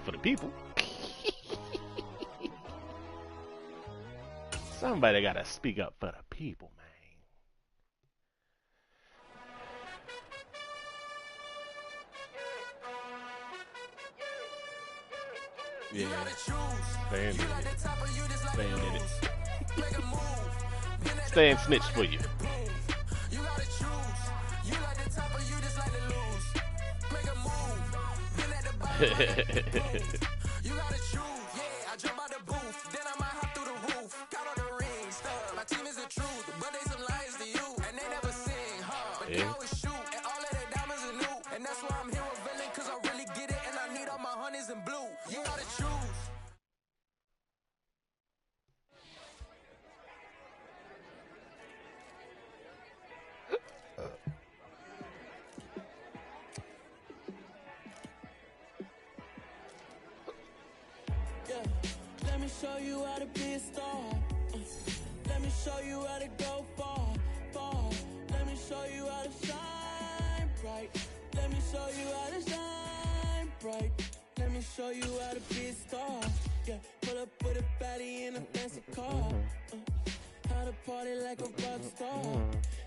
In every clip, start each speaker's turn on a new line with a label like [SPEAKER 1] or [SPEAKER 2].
[SPEAKER 1] for the people. Somebody gotta speak up for the people, man. Yeah. Stay in it. Stay and snitch for you.
[SPEAKER 2] You gotta choose, yeah. I jump out the booth, then I might hop through the roof. Got all the rings, my team is the truth, but they some liars to you, and they never sing, huh? But they always shoot, and all of their diamonds are new, and that's why I'm here with villain, cause I really get it, and I need all my honeys in blue. You gotta choose. Let me show you how to be a star. Let me show you how to go far, far. Let me show you how to shine bright. Let me show you how to shine bright. Let me show you how to be a star. Yeah, pull up with a baddie in a fancy car. How to party like a rock star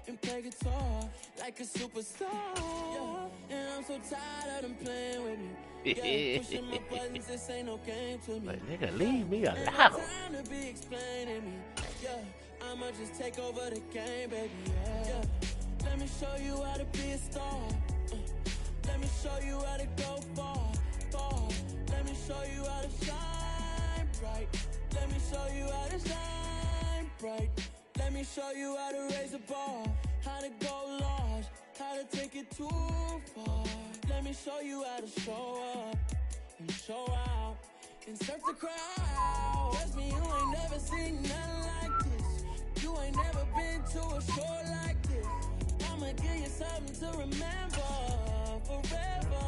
[SPEAKER 2] and play guitar like a superstar. Yeah, and I'm so tired of them playing with me. Yeah, pushing my buttons, this ain't no game to me.
[SPEAKER 1] Like, nigga, leave me alone.
[SPEAKER 2] Time to be explaining me. Yeah, I'ma just take over the game, baby. Yeah, let me show you how to be a star. Let me show you how to go far, far. Let me show you how to shine bright. Let me show you how to shine bright. Let me show you how to raise a bar, how to go large, how to take it too far. Let me show you how to show up and show out and surf the crowd. Trust me, you ain't never seen nothing like this. You ain't never been to a show like this. I'ma give you something to remember forever.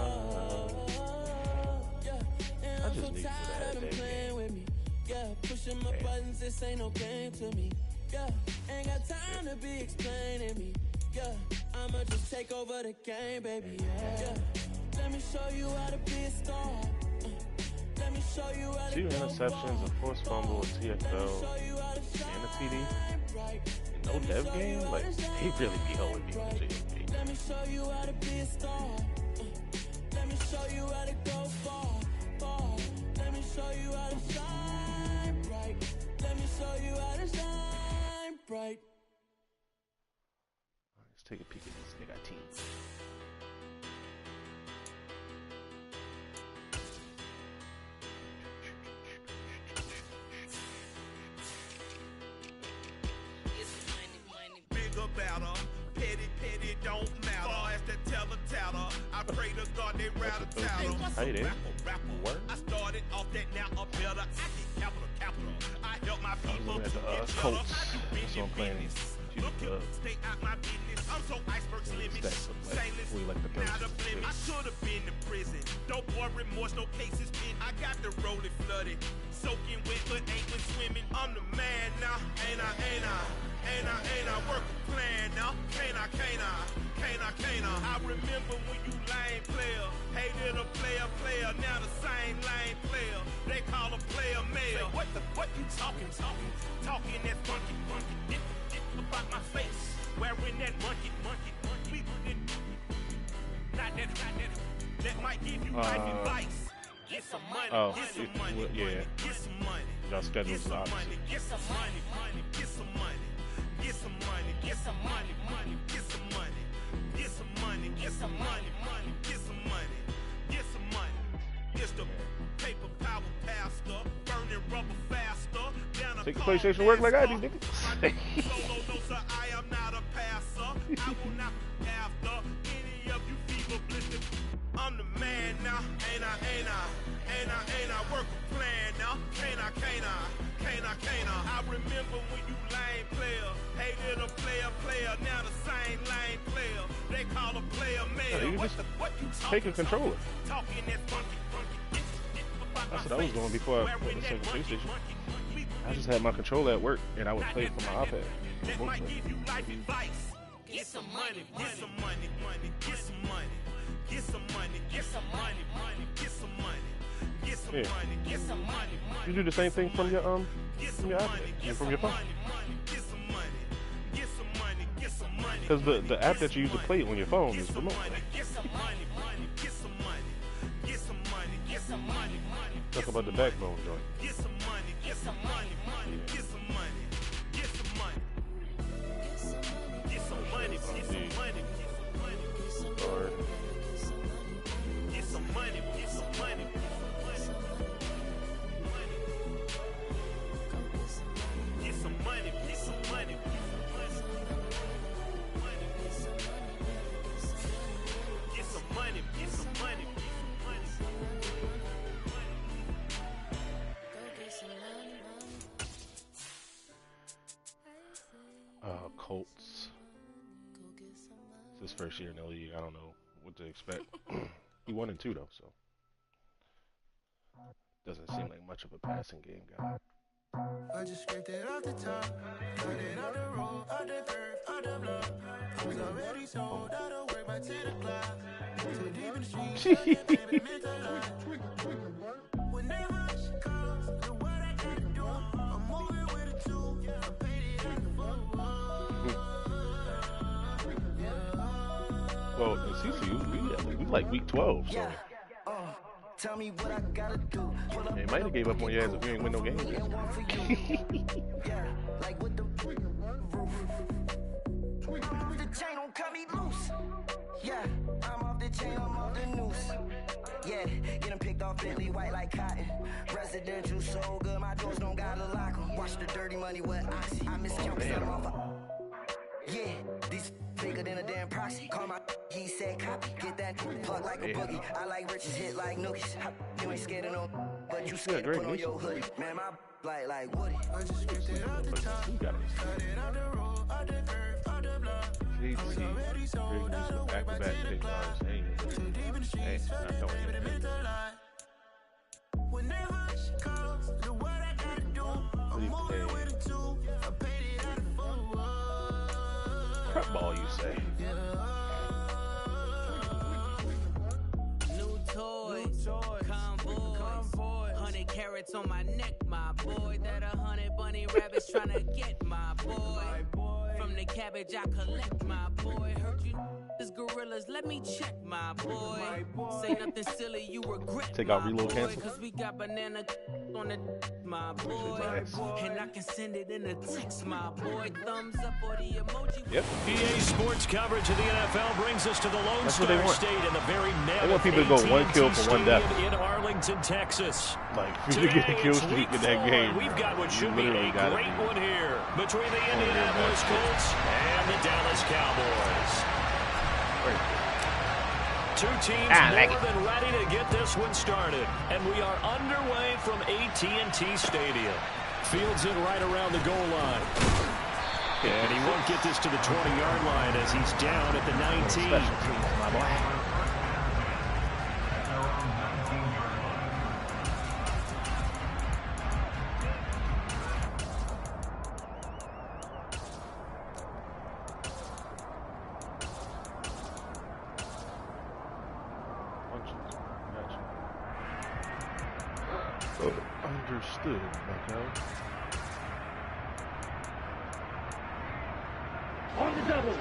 [SPEAKER 2] Yeah, and I'm so tired of them playing with me. Yeah, pushing my buttons, this ain't no game to me. Yeah, ain't got time to be explaining me. Yeah, I'ma just take over the game, baby. Yeah, let me show you how to be a star. Let me show you how to
[SPEAKER 1] 2 interceptions, a forced fumble, a TFL, and a TD. No dev game? Like, he really be holding me with JFK.
[SPEAKER 2] Let me show you how to be a star. Let me show you how to go far, far. Let me show you how to shine bright. Let me show you how to shine bright.
[SPEAKER 1] Let's take a peek at this nigga team.
[SPEAKER 3] Don't matter. Far as the teller, I pray to God they rather tattle. I started off that now a better. I get capital. I help my people
[SPEAKER 1] to get Colts. That's what I'm playing.
[SPEAKER 3] Stay out my business. I'm so iceberg slimming. Stainless. Not a blemish. I should have been in prison. No more remorse, no cases pinned. I got the rolling flooded. Soaking wet, but ain't been swimming. I'm the man now. Ain't I? Work a plan now. Can't I? I remember when you lame player. Hated a player. Now the same lame player. They call a player mayor. What you talking? Talking that funky. Get about my face. Wearing that monkey. We not that. That might give you life advice. Get some money.
[SPEAKER 1] Oh,
[SPEAKER 3] get some money.
[SPEAKER 1] Yeah.
[SPEAKER 3] Get some money.
[SPEAKER 1] Y'all schedule's
[SPEAKER 3] Get some
[SPEAKER 1] opposite.
[SPEAKER 3] money. Get some money. Get some money. Get some money. Get some money. Get some money. Get some money. Get some money. Get some money. Get some money. It's the paper power pastor, burning rubber faster. Down a
[SPEAKER 1] Take the PlayStation work like I do, nigga.
[SPEAKER 3] Solo, no sir, I am not a passer. I will not after any of you fever blistered. I'm the man now, ain't I? Work a plan now, can't I? I remember when you lame player, hated a player, now the same lame player. They call a player mayor.
[SPEAKER 1] You just
[SPEAKER 3] What you
[SPEAKER 1] take a controller.
[SPEAKER 3] Talking that funky.
[SPEAKER 1] That's what I was doing before I put the second PlayStation. I just had my controller at work and I would play from my iPad.
[SPEAKER 3] That might give you life advice. Get some money. Get some money. Get some money. Get some money. Get some money. Get some money. Get some
[SPEAKER 1] Yeah. You do the same thing from your iPad, from your phone. Because the app that you use to play it on your phone is remote. Talk about the backbone joint. Yeah. Colts. It's his first year in the league. I don't know what to expect. He 1-2 though, so doesn't seem like much of a passing game guy.
[SPEAKER 2] I just scraped it off the top, cut it out the road, out the curve, out the block. I was already sold out of work by 10 o'clock. Too deep in the streets, whenever she calls, the what I gotta do, I'm moving with a two, I paid it out the phone.
[SPEAKER 1] Well, in CCU, we like week 12, so.
[SPEAKER 2] Tell me what I gotta do.
[SPEAKER 1] They might have gave up on your ass if you ain't win no games.
[SPEAKER 2] Yeah, like with the roof. The chain don't cut me loose. Yeah, I'm off the chain, I'm off the noose. Yeah, getting picked off Bentley white like cotton. Residential so good, my doors don't gotta lock 'em. Watch the dirty money with Oxy. I miscount them off. Yeah, these bigger than a damn proxy. Call my he said copy. Get that plug like a boogie. I like riches hit like nookies. You ain't scared of no, but you scared to put on your hoodie. Man, my like Woody. I just skipped it out the top. Cut it out the road, out the curve, out the block.
[SPEAKER 1] Back-to-back pick bars.
[SPEAKER 2] Too deep in the streets,
[SPEAKER 1] I don't
[SPEAKER 2] whenever she calls, the what I gotta do, I'm moving with a two, I paid it out the phone.
[SPEAKER 1] Prep ball, you say?
[SPEAKER 4] New toys, convoys, 100 carats on my neck, my boy. That 100 bunny rabbits tryna get my boy. From the cabbage I collect, my boy. Heard you this gorillas, let me check, my boy. Say nothing silly, you regret.
[SPEAKER 1] Take out reload cancel.
[SPEAKER 4] Cause we got banana on the my boy. And I can send it in a text, my boy. Thumbs up or the emoji.
[SPEAKER 1] Yep.
[SPEAKER 5] EA Sports coverage of the NFL brings us to the Lone Star State in the very
[SPEAKER 1] I want people to go one kill for one death.
[SPEAKER 5] In Arlington, Texas.
[SPEAKER 1] Like, if you get a kill streak in that game,
[SPEAKER 5] we've got what should be a great one here between the Indianapolis Colts and the Dallas Cowboys. Two teams more than ready to get this one started. And we are underway from AT&T Stadium. Fields it right around the goal line. And he won't get this to the 20-yard line as he's down at the 19.
[SPEAKER 1] My boy. Understood, Bucko.
[SPEAKER 6] On the double.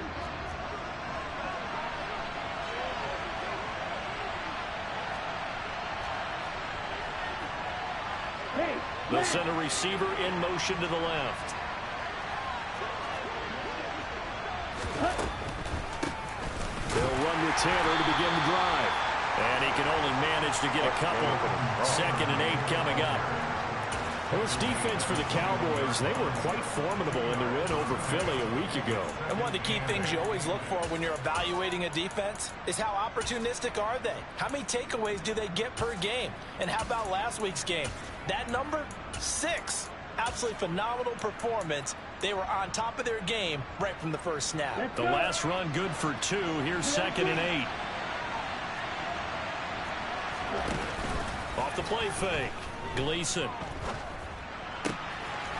[SPEAKER 5] The center receiver in motion to the left. They'll run with Tanner to begin the drive. And he can only manage to get a couple. 2nd and 8 coming up. Well, this defense for the Cowboys, they were quite formidable in the win over Philly a week ago.
[SPEAKER 7] And one of the key things you always look for when you're evaluating a defense is how opportunistic are they? How many takeaways do they get per game? And how about last week's game? That number, 6. Absolutely phenomenal performance. They were on top of their game right from the first snap.
[SPEAKER 5] The last run good for 2. Here's 2nd and 8. Off the play fake. Gleason.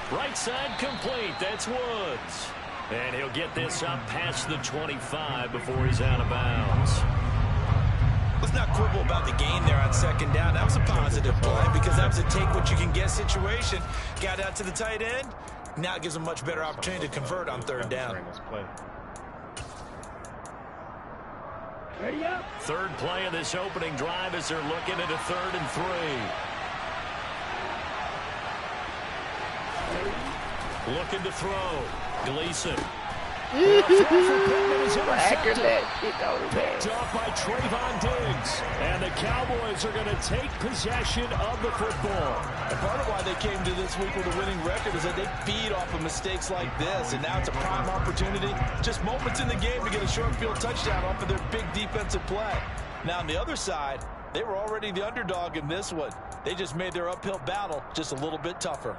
[SPEAKER 5] Right side complete. That's Woods. And he'll get this up past the 25 before he's out of bounds.
[SPEAKER 7] Let's not quibble about the gain there on second down. That was a positive play because that was a take-what-you-can-get situation. Got out to the tight end. Now it gives them a much better opportunity to convert on third down.
[SPEAKER 2] Ready up.
[SPEAKER 5] Third play of this opening drive as they're looking at a 3rd and 3. Looking to throw. Gleason.
[SPEAKER 2] Picked
[SPEAKER 5] off by Trayvon Diggs. And the Cowboys are going to take possession of the football.
[SPEAKER 7] And part of why they came to this week with a winning record is that they feed off of mistakes like this. And now it's a prime opportunity. Just moments in the game to get a short field touchdown off of their big defensive play. Now on the other side, they were already the underdog in this one. They just made their uphill battle just a little bit tougher.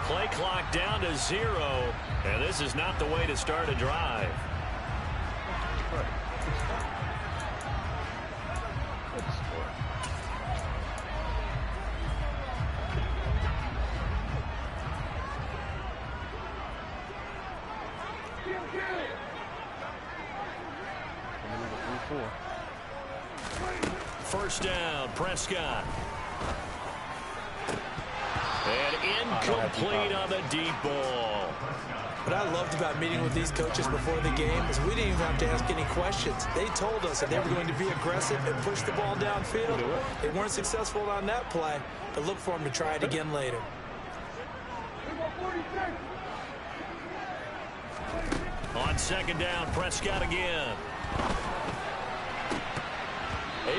[SPEAKER 5] Play clock down to 0, and this is not the way to start a drive. First down, Prescott. And incomplete on the deep ball.
[SPEAKER 7] What I loved about meeting with these coaches before the game is we didn't even have to ask any questions. They told us that they were going to be aggressive and push the ball downfield. They weren't successful on that play, but look for them to try it again later.
[SPEAKER 5] On second down, Prescott again.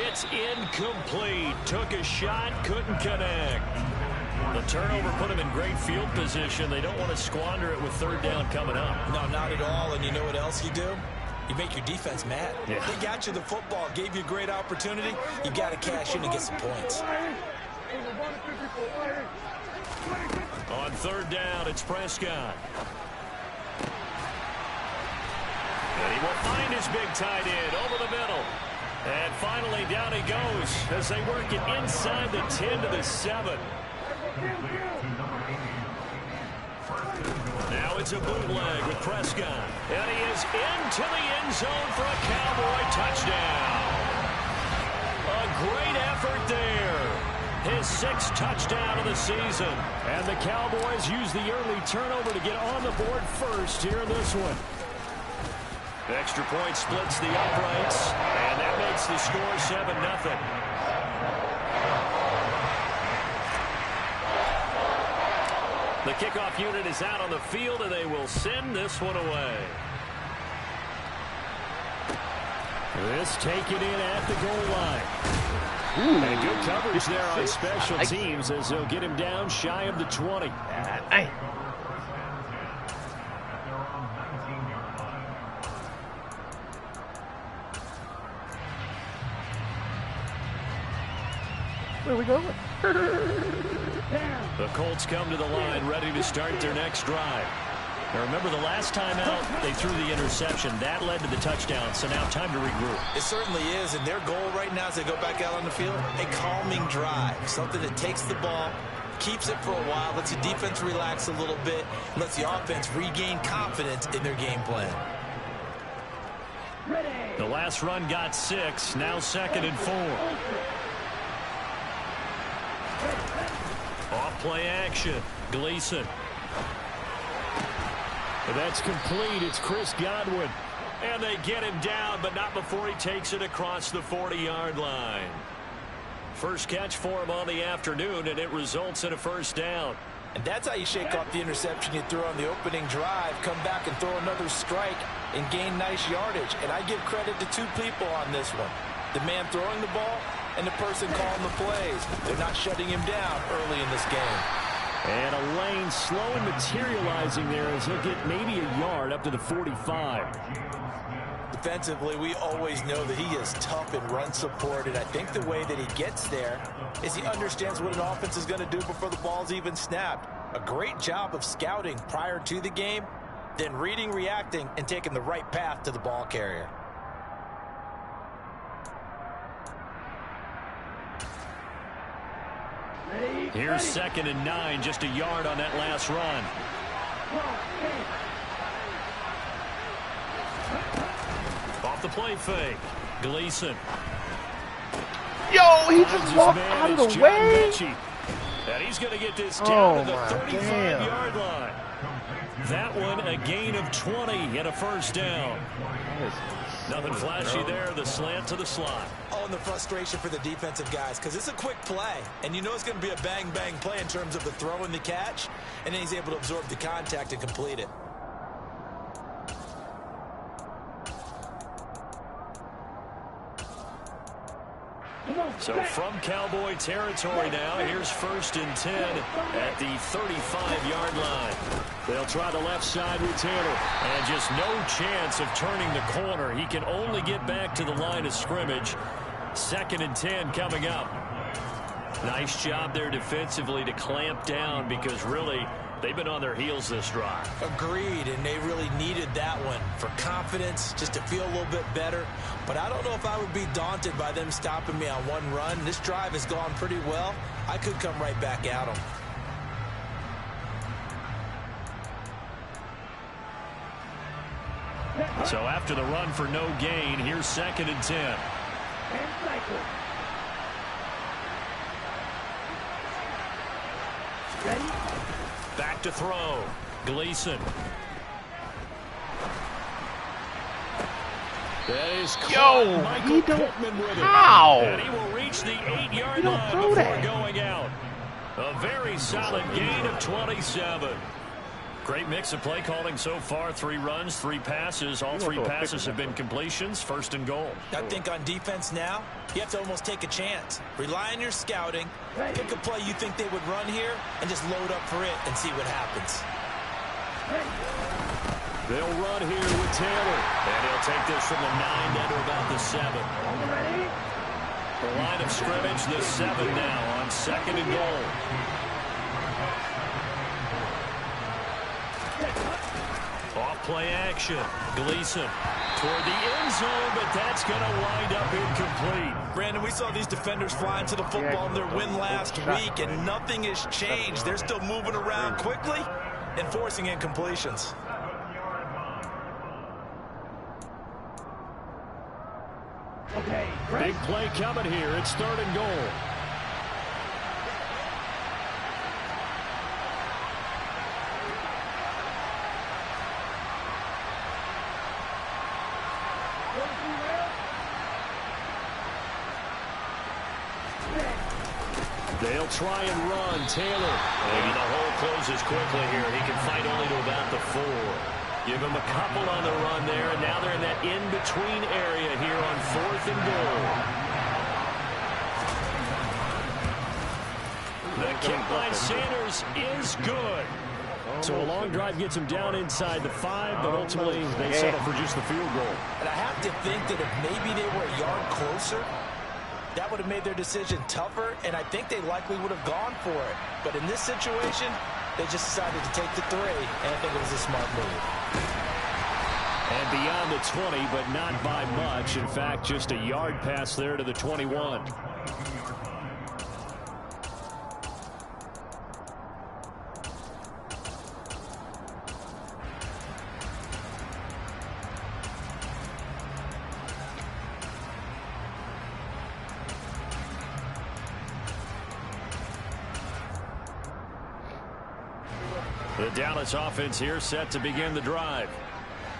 [SPEAKER 5] It's incomplete. Took a shot, couldn't connect. The turnover put him in great field position. They don't want to squander it with third down coming up.
[SPEAKER 7] No, not at all. And you know what else you do? You make your defense mad.
[SPEAKER 5] Yeah.
[SPEAKER 7] They got you the football, gave you a great opportunity. You got to cash in and get some points.
[SPEAKER 5] On third down, it's Prescott. And he will find his big tight end over the middle. And finally, down he goes as they work it inside the 10 to the 7. Now it's a bootleg with Prescott. And he is into the end zone for a Cowboy touchdown. A great effort there. His 6th touchdown of the season. And the Cowboys use the early turnover to get on the board first here in this one. The extra point splits the uprights, and that makes the score 7-0. The kickoff unit is out on the field, and they will send this one away. This taken in at the goal line. And good coverage there on special teams as they'll get him down shy of the 20.
[SPEAKER 1] Where are we going?
[SPEAKER 5] The Colts come to the line ready to start their next drive. Now remember, the last time out, they threw the interception. That led to the touchdown, so now time to regroup.
[SPEAKER 7] It certainly is, and their goal right now as they go back out on the field, a calming drive. Something that takes the ball, keeps it for a while, lets the defense relax a little bit, lets the offense regain confidence in their game plan.
[SPEAKER 5] The last run got 6, now 2nd and 4. Off play action. Gleason. That's complete. It's Chris Godwin. And they get him down, but not before he takes it across the 40-yard line. First catch for him on the afternoon, and it results in a first down.
[SPEAKER 7] And that's how you shake off the interception you threw on the opening drive, come back and throw another strike and gain nice yardage. And I give credit to 2 people on this one. The man throwing the ball and the person calling the plays. They're not shutting him down early in this game.
[SPEAKER 5] And a lane slow and materializing there as he'll get maybe a yard up to the 45.
[SPEAKER 7] Defensively, we always know that he is tough in run support, and I think the way that he gets there is he understands what an offense is going to do before the ball's even snapped. A great job of scouting prior to the game, then reading, reacting, and taking the right path to the ball carrier.
[SPEAKER 5] Here's 2nd and 9, just a yard on that last run. Off the play fake, Gleason.
[SPEAKER 1] Yo, he just walked out of the way.
[SPEAKER 5] And he's going to get this down to the 35-yard line. That one a gain of 20 and a first down. Nothing flashy there, the slant to the slot.
[SPEAKER 7] Oh, and the frustration for the defensive guys, because it's a quick play, and you know it's going to be a bang-bang play in terms of the throw and the catch, and then he's able to absorb the contact and complete it.
[SPEAKER 5] So from Cowboy territory now, here's 1st and 10 at the 35-yard line. They'll try the left side with Taylor, and just no chance of turning the corner. He can only get back to the line of scrimmage. 2nd and 10 coming up. Nice job there defensively to clamp down, because really they've been on their heels this drive.
[SPEAKER 7] Agreed, and they really needed that one for confidence, just to feel a little bit better. But I don't know if I would be daunted by them stopping me on one run. This drive has gone pretty well. I could come right back at them.
[SPEAKER 5] So after the run for no gain, here's 2nd and 10. Back to throw. Gleason. That is Michael Pittman with it.
[SPEAKER 1] How?
[SPEAKER 5] And he will reach the 8-yard line before going out. A very solid gain of 27. Great mix of play calling so far. 3 runs, 3 passes. All 3 passes have been completions. 1st and goal.
[SPEAKER 7] I think on defense now, you have to almost take a chance. Rely on your scouting. Pick a play you think they would run here and just load up for it and see what happens.
[SPEAKER 5] They'll run here with Taylor. And he'll take this from the 9 down to about the 7. The line of scrimmage, the 7 now on 2nd and goal. Off play action. Gleason toward the end zone, but that's going to wind up incomplete.
[SPEAKER 7] Brandon, we saw these defenders flying to the football in their win last week, and nothing has changed. They're still moving around quickly and forcing incompletions.
[SPEAKER 5] Big play coming here. It's 3rd and goal. They'll try and run. Taylor. And the hole closes quickly here. He can fight only to about the 4. Give him a couple on the run there, and now they're in that in-between area here on 4th and goal. The kick by Sanders is good. So a long drive gets him down inside the 5, but ultimately they settle for just the field goal.
[SPEAKER 7] And I have to think that if maybe they were a yard closer, that would have made their decision tougher, and I think they likely would have gone for it. But in this situation, they just decided to take the 3, and I think it was a smart move.
[SPEAKER 5] And beyond the 20, but not by much. In fact, just a yard pass there to the 21. The Dallas offense here set to begin the drive.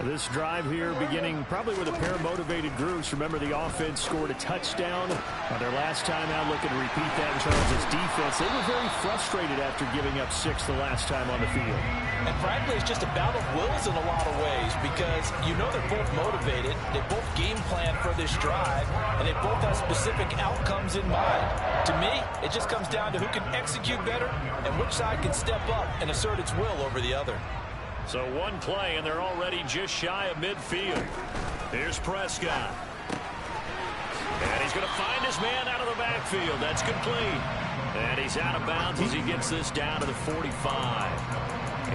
[SPEAKER 5] This drive here beginning probably with a pair of motivated groups. Remember, the offense scored a touchdown on their last time out. Looking to repeat that in terms of defense. They were very frustrated after giving up 6 the last time on the field.
[SPEAKER 7] And frankly, it's just a battle of wills in a lot of ways because you know they're both motivated. They both game plan for this drive, and they both have specific outcomes in mind. To me, it just comes down to who can execute better and which side can step up and assert its will over the other.
[SPEAKER 5] So one play, and they're already just shy of midfield. Here's Prescott. And he's going to find his man out of the backfield. That's complete. And he's out of bounds as he gets this down to the 45.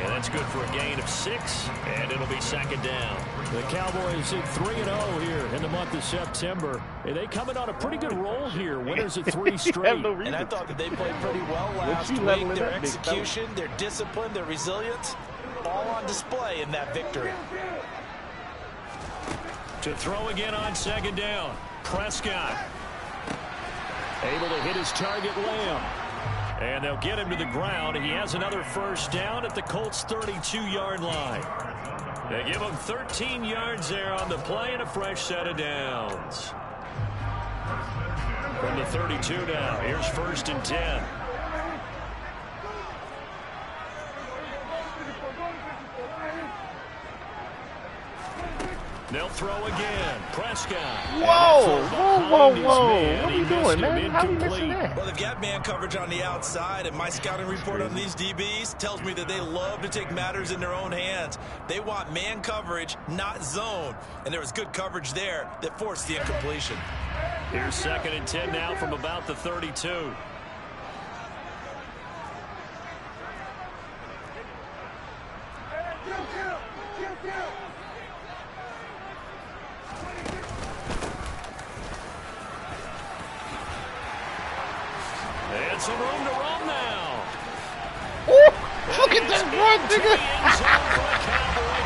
[SPEAKER 5] And that's good for a gain of 6, and it'll be second down. The Cowboys at 3-0 here in the month of September. And they coming on a pretty good roll here. Winners at 3 straight.
[SPEAKER 7] And I thought that they played pretty well last week. Their execution, their discipline, their resilience, all on display in that victory.
[SPEAKER 5] To throw again on second down. Prescott able to hit his target, Lamb. And they'll get him to the ground. He has another first down at the Colts' 32-yard line. They give him 13 yards there on the play and a fresh set of downs. From the 32 now, here's 1st and 10. They'll throw again. Prescott.
[SPEAKER 1] Whoa, whoa. What are you doing, man? How are you missing that?
[SPEAKER 7] Well, they've got man coverage on the outside, and my scouting report on these DBs tells me that they love to take matters in their own hands. They want man coverage, not zone. And there was good coverage there that forced the incompletion.
[SPEAKER 5] Here's 2nd and 10 now from about the 32. And some room to run now.
[SPEAKER 1] Ooh, look at that run, nigga.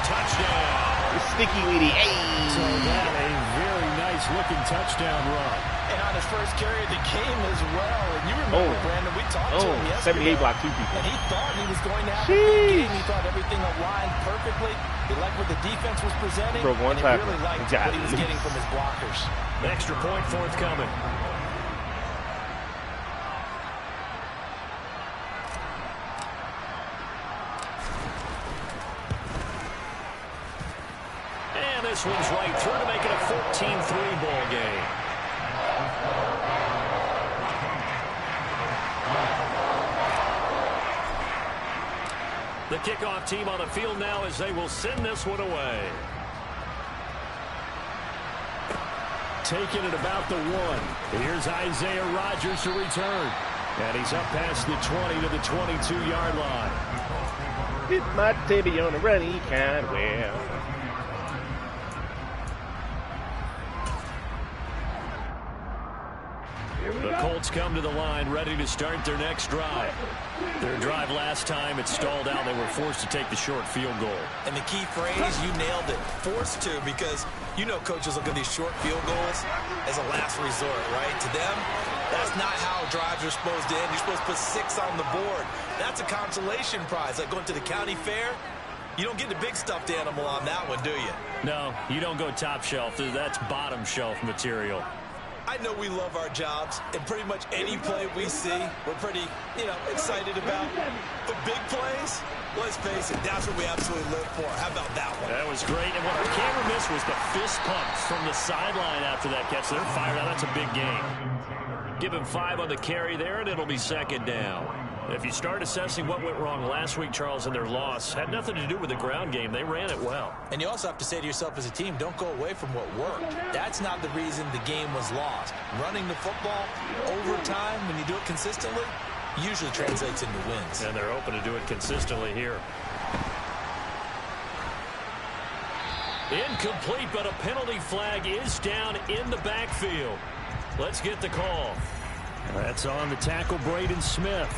[SPEAKER 5] Touchdown.
[SPEAKER 1] Sticky weedy. Hey.
[SPEAKER 5] So that a very nice looking touchdown run.
[SPEAKER 7] And on his first carry of the game as well. And you remember, Brandon, we talked to him yesterday.
[SPEAKER 1] 78 block 2 people.
[SPEAKER 7] And he thought he was going to have a big game. He thought everything aligned perfectly. He liked what the defense was presenting.
[SPEAKER 1] Broke one
[SPEAKER 7] and he
[SPEAKER 1] tackle.
[SPEAKER 7] really liked what he was getting from his blockers.
[SPEAKER 5] An extra point forthcoming. This one's right through to make it a 14-3 ball game. The kickoff team on the field now as they will send this one away. Taking it about the 1. Here's Isaiah Rodgers to return. And he's up past the 20 to the 22-yard line.
[SPEAKER 1] Hit my tibby on the runny kind well.
[SPEAKER 5] The Colts come to the line ready to start their next drive. Their drive last time, it stalled out. They were forced to take the short field goal.
[SPEAKER 7] And the key phrase, you nailed it, forced to, because you know coaches look at these short field goals as a last resort, right? To them, that's not how drives are supposed to end. You're supposed to put 6 on the board. That's a consolation prize, like going to the county fair. You don't get the big stuffed animal on that one, do you?
[SPEAKER 5] No, you don't go top shelf. That's bottom shelf material.
[SPEAKER 7] I know we love our jobs, and pretty much any play we see, we're pretty, excited about. But big plays, let's face it, that's what we absolutely live for. How about that one?
[SPEAKER 5] That was great, and what our camera missed was the fist pumps from the sideline after that catch. They're fired out. That's a big game. Give him 5 on the carry there, and it'll be second down. If you start assessing what went wrong last week, Charles, in their loss, had nothing to do with the ground game. They ran it well.
[SPEAKER 7] And you also have to say to yourself as a team, don't go away from what worked. That's not the reason the game was lost. Running the football over time, when you do it consistently, usually translates into wins.
[SPEAKER 5] And they're open to do it consistently here. Incomplete, but a penalty flag is down in the backfield. Let's get the call. That's on the tackle, Braden Smith.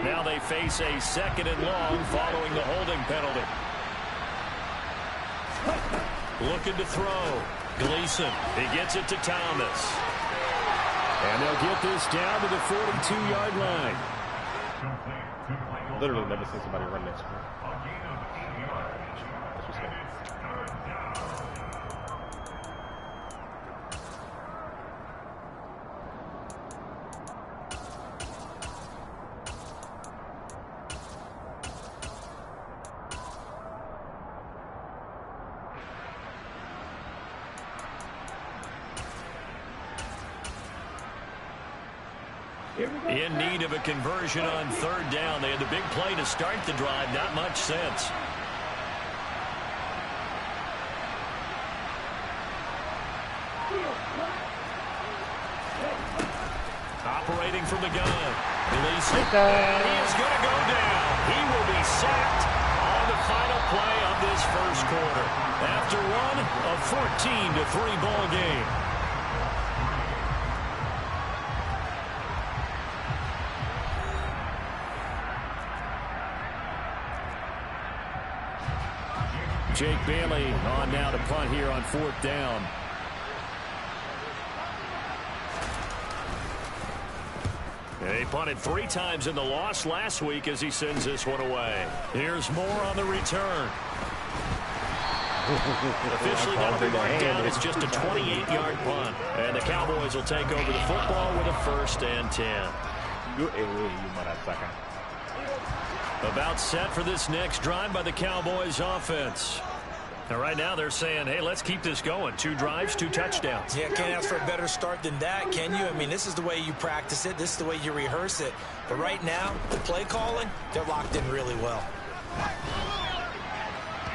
[SPEAKER 5] Now they face a 2nd and long following the holding penalty. Looking to throw. Gleason. He gets it to Thomas. And they'll get this down to the 42-yard line.
[SPEAKER 1] Literally never seen somebody run next to me.
[SPEAKER 5] In need of a conversion on third down. They had the big play to start the drive. Not much sense. Operating from the gun. Gleason. And he is going to go down. He will be sacked on the final play of this first quarter. After one, a 14-3 ball game. Jake Bailey on now to punt here on fourth down. He punted 3 times in the loss last week as he sends this one away. Here's more on the return. Officially that'll be marked down. It's just a 28-yard punt. And the Cowboys will take over the football with a 1st and 10. About set for this next drive by the Cowboys offense. Now right now they're saying, hey, let's keep this going. 2 drives, 2 touchdowns.
[SPEAKER 7] Yeah, can't ask for a better start than that, can you? I mean, this is the way you practice it. This is the way you rehearse it. But right now, the play calling, they're locked in really well.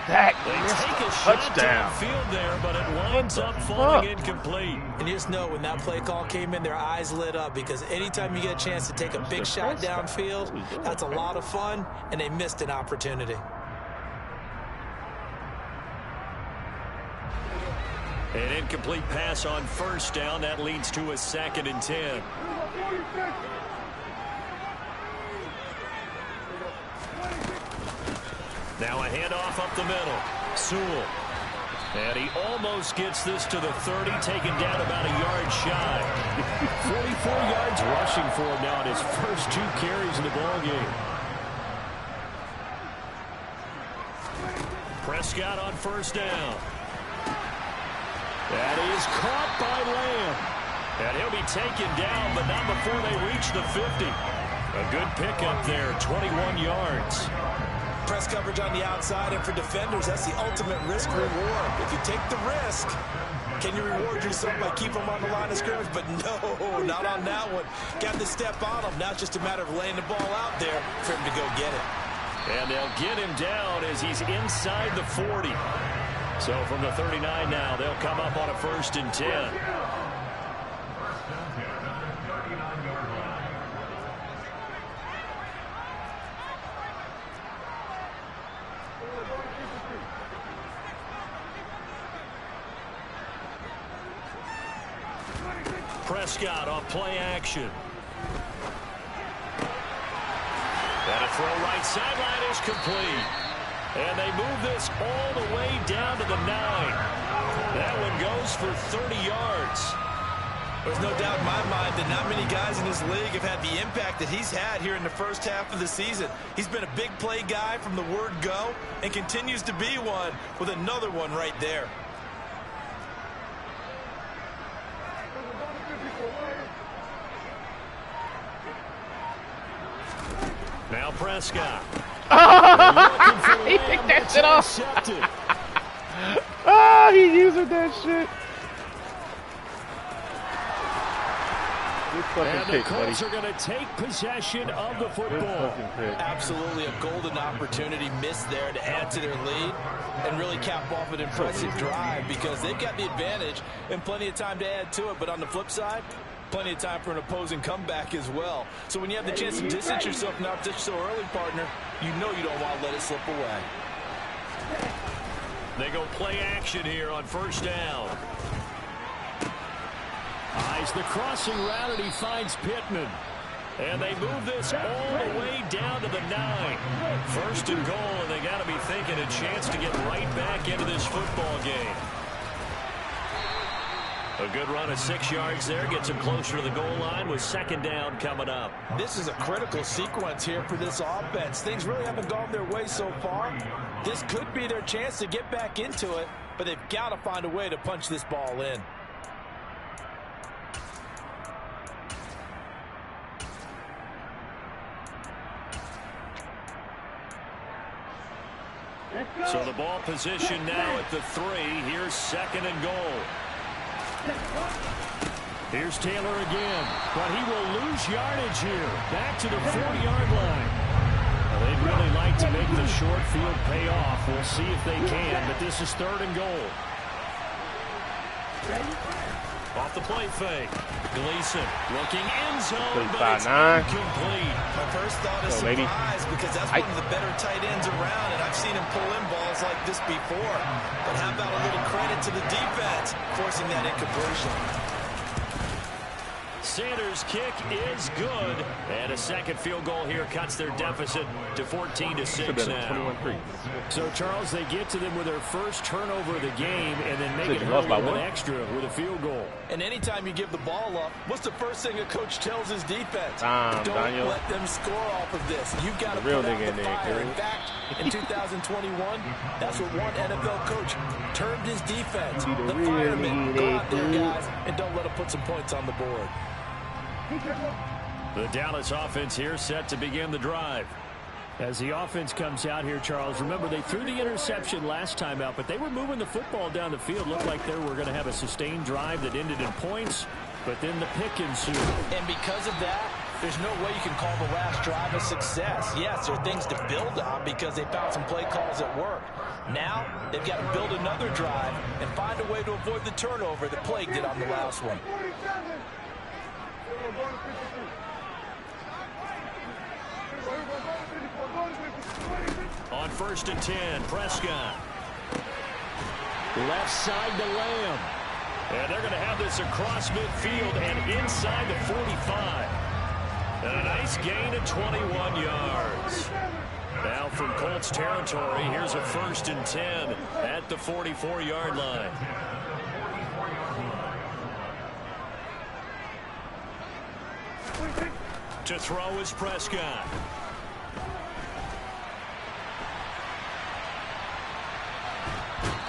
[SPEAKER 1] That
[SPEAKER 5] they take a touchdown field there, but it winds up falling incomplete.
[SPEAKER 7] And you just know when that play call came in, their eyes lit up, because anytime you get a chance to take a big shot downfield, that's a lot of fun, and they missed an opportunity.
[SPEAKER 5] An incomplete pass on first down. That leads to a 2nd and 10. Now a handoff up the middle. Sewell. And he almost gets this to the 30, taken down about a yard shy. 44 yards rushing for him now in his first 2 carries in the ballgame. Prescott on first down. And he is caught by Lamb. And he'll be taken down, but not before they reach the 50. A good pickup there, 21 yards.
[SPEAKER 7] Press coverage on the outside, and for defenders, that's the ultimate risk-reward. If you take the risk, can you reward yourself by keeping them on the line of scrimmage? But no, not on that one. Got to step on him. Now it's just a matter of laying the ball out there for him to go get it.
[SPEAKER 5] And they'll get him down as he's inside the 40. So from the 39 now, they'll come up on a 1st and 10. Prescott on play action. And a throw right sideline is complete. And they move this all the way down to the 9. That one goes for 30 yards.
[SPEAKER 7] There's no doubt in my mind that not many guys in this league have had the impact that he's had here in the first half of the season. He's been a big play guy from the word go and continues to be one with another one right there.
[SPEAKER 5] Now Prescott.
[SPEAKER 1] He picked that shit off. Ah, he using that shit.
[SPEAKER 5] And the Colts are going to take possession of the football.
[SPEAKER 7] Absolutely a golden opportunity missed there to add to their lead and really cap off an impressive drive, because they've got the advantage and plenty of time to add to it. But on the flip side, plenty of time for an opposing comeback as well. So when you have the chance to distance yourself from opposition so early, partner, you know you don't want to let it slip away.
[SPEAKER 5] They go play action here on first down. Eyes the crossing route, and he finds Pittman. And they move this all the way down to the 9. First and goal, and they got to be thinking a chance to get right back into this football game. A good run of 6 yards there. Gets him closer to the goal line with second down coming up.
[SPEAKER 7] This is a critical sequence here for this offense. Things really haven't gone their way so far. This could be their chance to get back into it, but they've got to find a way to punch this ball in.
[SPEAKER 5] So the ball position now at the 3. Here's second and goal. Here's Taylor again, but he will lose yardage here. Back to the 40-yard line. Well, they'd really like to make the short field pay off. We'll see if they can, but this is third and goal. Off the play fake. Gleason looking end zone, but it's incomplete.
[SPEAKER 6] My first thought is surprise because that's one of the better tight ends around, and I've seen him pull in balls like this before. But how about a little credit to the defense forcing that incompletion?
[SPEAKER 5] Sanders' kick is good, and a second field goal here cuts their deficit to 14-6 now. So, Charles, they get to them with their first turnover of the game and then make it hurt with an extra with a field goal.
[SPEAKER 7] And anytime you give the ball up, what's the first thing a coach tells his defense? Don't
[SPEAKER 8] Daniel.
[SPEAKER 7] let them score off of this. You've got to put out the fire. In fact, in 2021, that's what one NFL coach termed his defense. The firemen. Go out there, guys, and don't let them put some points on the board.
[SPEAKER 5] The Dallas offense here set to begin the drive. As the offense comes out here, Charles, remember they threw the interception last time out, but they were moving the football down the field. Looked like they were going to have a sustained drive that ended in points, but then the pick ensued.
[SPEAKER 7] And because of that, there's no way you can call the last drive a success. Yes, there are things to build on because they found some play calls that worked. Now, they've got to build another drive and find a way to avoid the turnover that plagued it on the last one.
[SPEAKER 5] On 1st and 10, Prescott. Left side to Lamb. And they're going to have this across midfield and inside the 45. And a nice gain of 21 yards. Now from Colts territory, here's a 1st and 10 at the 44-yard line. To throw is Prescott.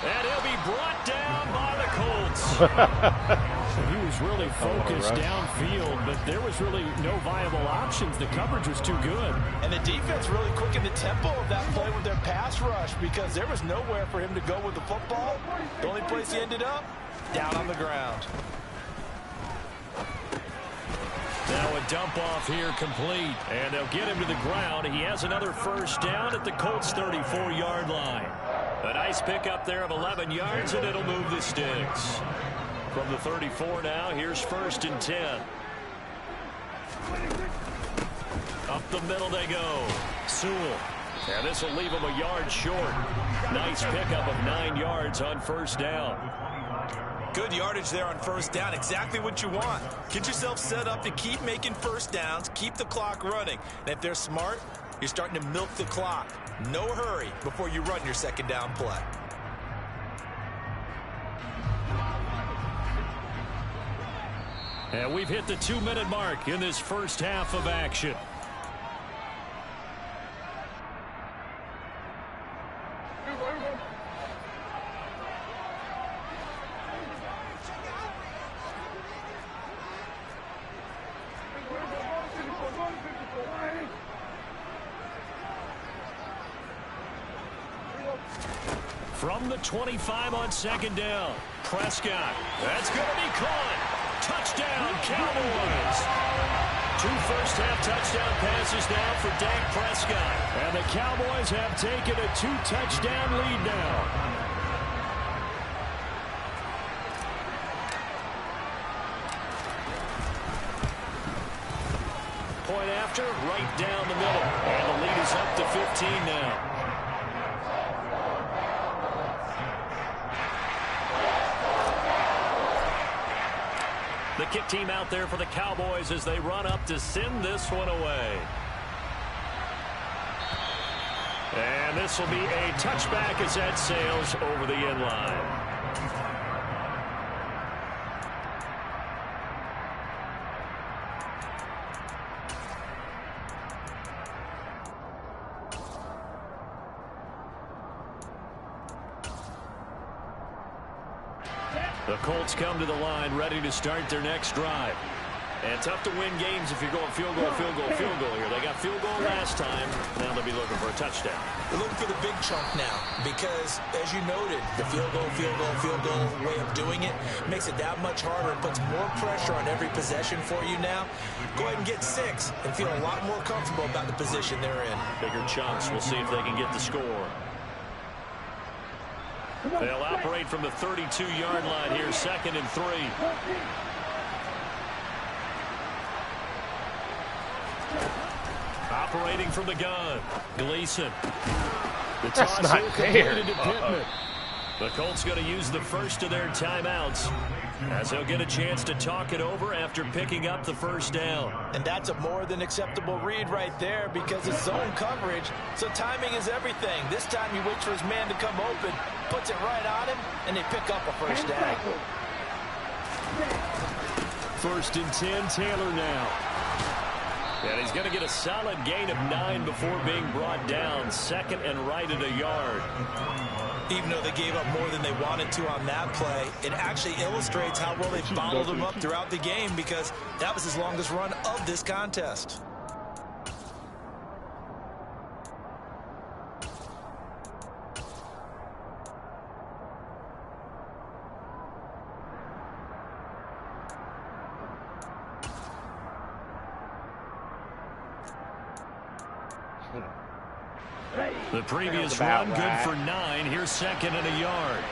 [SPEAKER 5] And he'll be brought down by the Colts. He was really focused downfield, but there was really no viable options. The coverage was too good.
[SPEAKER 7] And the defense really quickened the tempo of that play with their pass rush because there was nowhere for him to go with the football. The only place he ended up, down on the ground.
[SPEAKER 5] Now a dump off here complete, and they'll get him to the ground. He has another 1st down at the Colts 34-yard line. A nice pickup there of 11 yards, and it'll move the sticks. From the 34 now, here's 1st and 10. Up the middle they go. Sewell. And this will leave him a yard short. Nice pickup of 9 yards on 1st down.
[SPEAKER 6] Good yardage there on 1st down. Exactly what you want. Get yourself set up to keep making 1st downs, keep the clock running. And if they're smart, you're starting to milk the clock. No hurry before you run your 2nd down play.
[SPEAKER 5] And we've hit the 2-minute mark in this first half of action. From the 25 on 2nd down, Prescott. That's going to be caught. Touchdown, Cowboys. 2 first-half touchdown passes now for Dak Prescott. And the Cowboys have taken a 2-touchdown lead now. Point after, right down the middle. And the lead is up to 15 now. The kick team out there for the Cowboys as they run up to send this one away. And this will be a touchback as that sails over the end line. The Colts come to the line ready to start their next drive. And tough to win games if you're going field goal, field goal, field goal here. They got field goal last time. Now they'll be looking for a touchdown.
[SPEAKER 7] They're looking for the big chunk now because, as you noted, the field goal way of doing it makes it that much harder and puts more pressure on every possession for you now. Go ahead and get 6 and feel a lot more comfortable about the position they're in.
[SPEAKER 5] Bigger chunks. We'll see if they can get the score. They'll operate from the 32-yard line here, 2nd and 3. Operating from the gun, Gleason. The toss
[SPEAKER 1] not fair.
[SPEAKER 5] To Pittman. The Colts going to use the first of their timeouts as they'll get a chance to talk it over after picking up the first down.
[SPEAKER 7] And that's a more than acceptable read right there because it's zone coverage, so timing is everything. This time he waits for his man to come open, puts it right on him, and they pick up a first down.
[SPEAKER 5] 1st and 10, Taylor now. And he's going to get a solid gain of 9 before being brought down. 2nd and right at a yard.
[SPEAKER 7] Even though they gave up more than they wanted to on that play, it actually illustrates how well they followed them up throughout the game because that was his longest run of this contest.
[SPEAKER 5] The previous run, good for 9. Here's 2nd and a yard.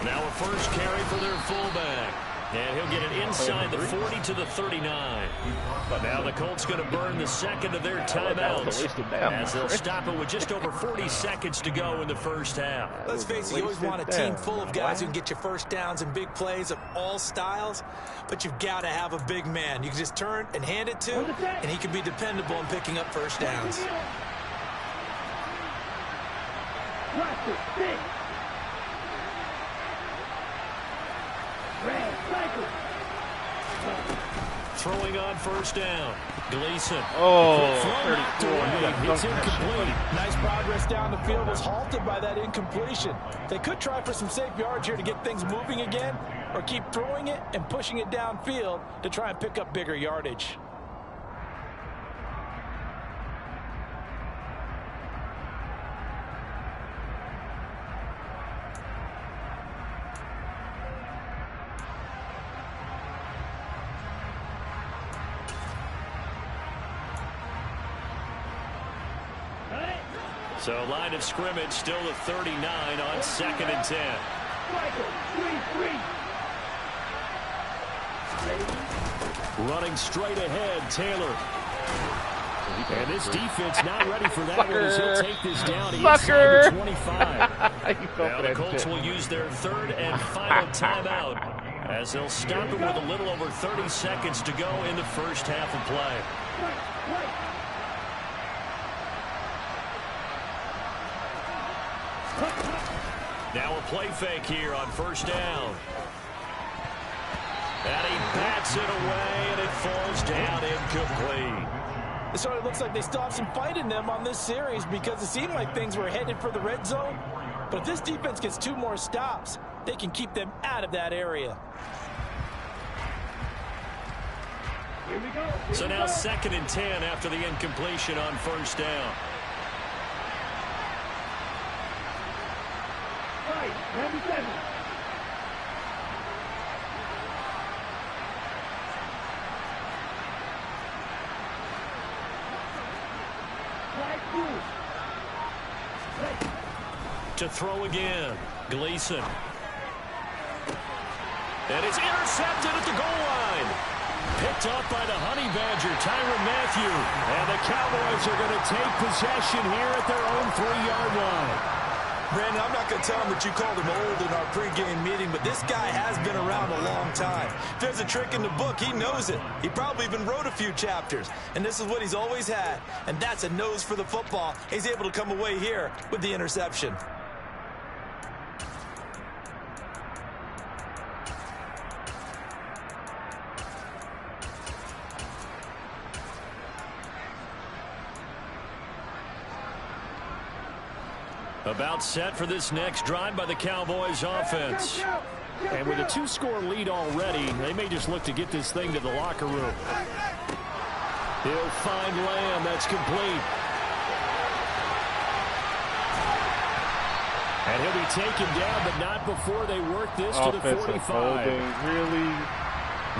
[SPEAKER 5] Now a first carry for their fullback. And he'll get it inside the 40 to the 39. But now the Colts going to burn the 2nd of their timeouts as they'll stop it with just over 40 seconds to go in the first half.
[SPEAKER 7] Let's face it, you always want a team full of guys who can get you first downs and big plays of all styles, but you've got to have a big man you can just turn and hand it to, and he can be dependable in picking up first downs.
[SPEAKER 5] Throwing on first down. Gleason.
[SPEAKER 1] Oh, 34.
[SPEAKER 7] It's incomplete. Nice progress down the field was halted by that incompletion. They could try for some safe yards here to get things moving again, or keep throwing it and pushing it downfield to try and pick up bigger yardage.
[SPEAKER 5] So line of scrimmage still the 39 on 2nd and 10. Running straight ahead, Taylor. And this defense not ready for that one as he'll take this down inside the 25. Now the Colts will use their 3rd and final timeout as they'll stop it with a little over 30 seconds to go in the first half of play. Now a play fake here on first down. And he bats it away, and it falls down incomplete.
[SPEAKER 7] So it looks like they still have some fight in them on this series because it seemed like things were headed for the red zone. But if this defense gets 2 more stops, they can keep them out of that area.
[SPEAKER 5] So now 2nd and 10 after the incompletion on first down. To throw again, Gleason. And it's intercepted at the goal line. Picked up by the Honey Badger, Tyrann Mathieu. And the Cowboys are going to take possession here at their own 3-yard line.
[SPEAKER 7] Brandon, I'm not going to tell him that you called him old in our pregame meeting, but this guy has been around a long time. If there's a trick in the book, he knows it. He probably even wrote a few chapters, and this is what he's always had, and that's a nose for the football. He's able to come away here with the interception.
[SPEAKER 5] About set for this next drive by the Cowboys offense. And with a 2-score lead already, they may just look to get this thing to the locker room. He'll find Lamb. That's complete. And he'll be taken down, but not before they work this to the 45.
[SPEAKER 1] Holding, really?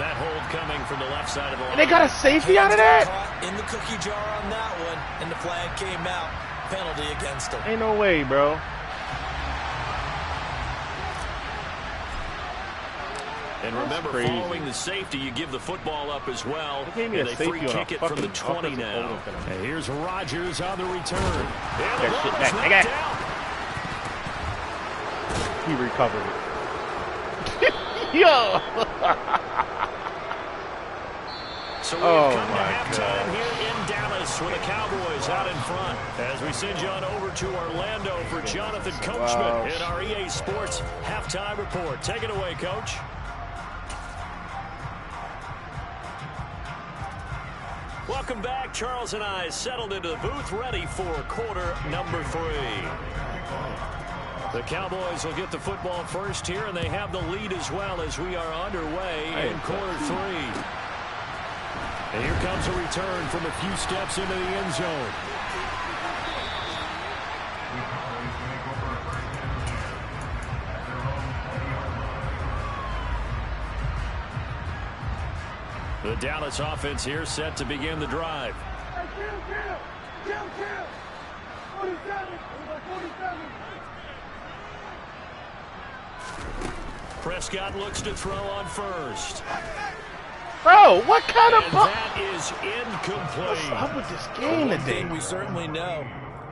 [SPEAKER 5] That hold coming from the left side of the line.
[SPEAKER 1] And they got a safety out of that?
[SPEAKER 7] In the cookie jar on that one, and the flag came out. Penalty against them.
[SPEAKER 1] Ain't no way, bro.
[SPEAKER 5] And remember, following the safety, you give the football up as well.
[SPEAKER 1] And they free kick it
[SPEAKER 5] from the 20 now. And here's Rodgers on the return. And
[SPEAKER 1] that shit back. He recovered it. Yo!
[SPEAKER 5] So we've come to halftime here in Dallas with the Cowboys out in front. As we send you on over to Orlando for Jonathan Coachman in our EA Sports halftime report. Take it away, Coach. Welcome back. Charles and I settled into the booth, ready for quarter number 3. The Cowboys will get the football first here, and they have the lead as well as we are underway in quarter 3. And here comes a return from a few steps into the end zone. The Dallas offense here set to begin the drive. Prescott looks to throw on first.
[SPEAKER 1] Bro, what kind of ball?
[SPEAKER 5] That is incomplete.
[SPEAKER 1] What's up with this game today?
[SPEAKER 7] We certainly know.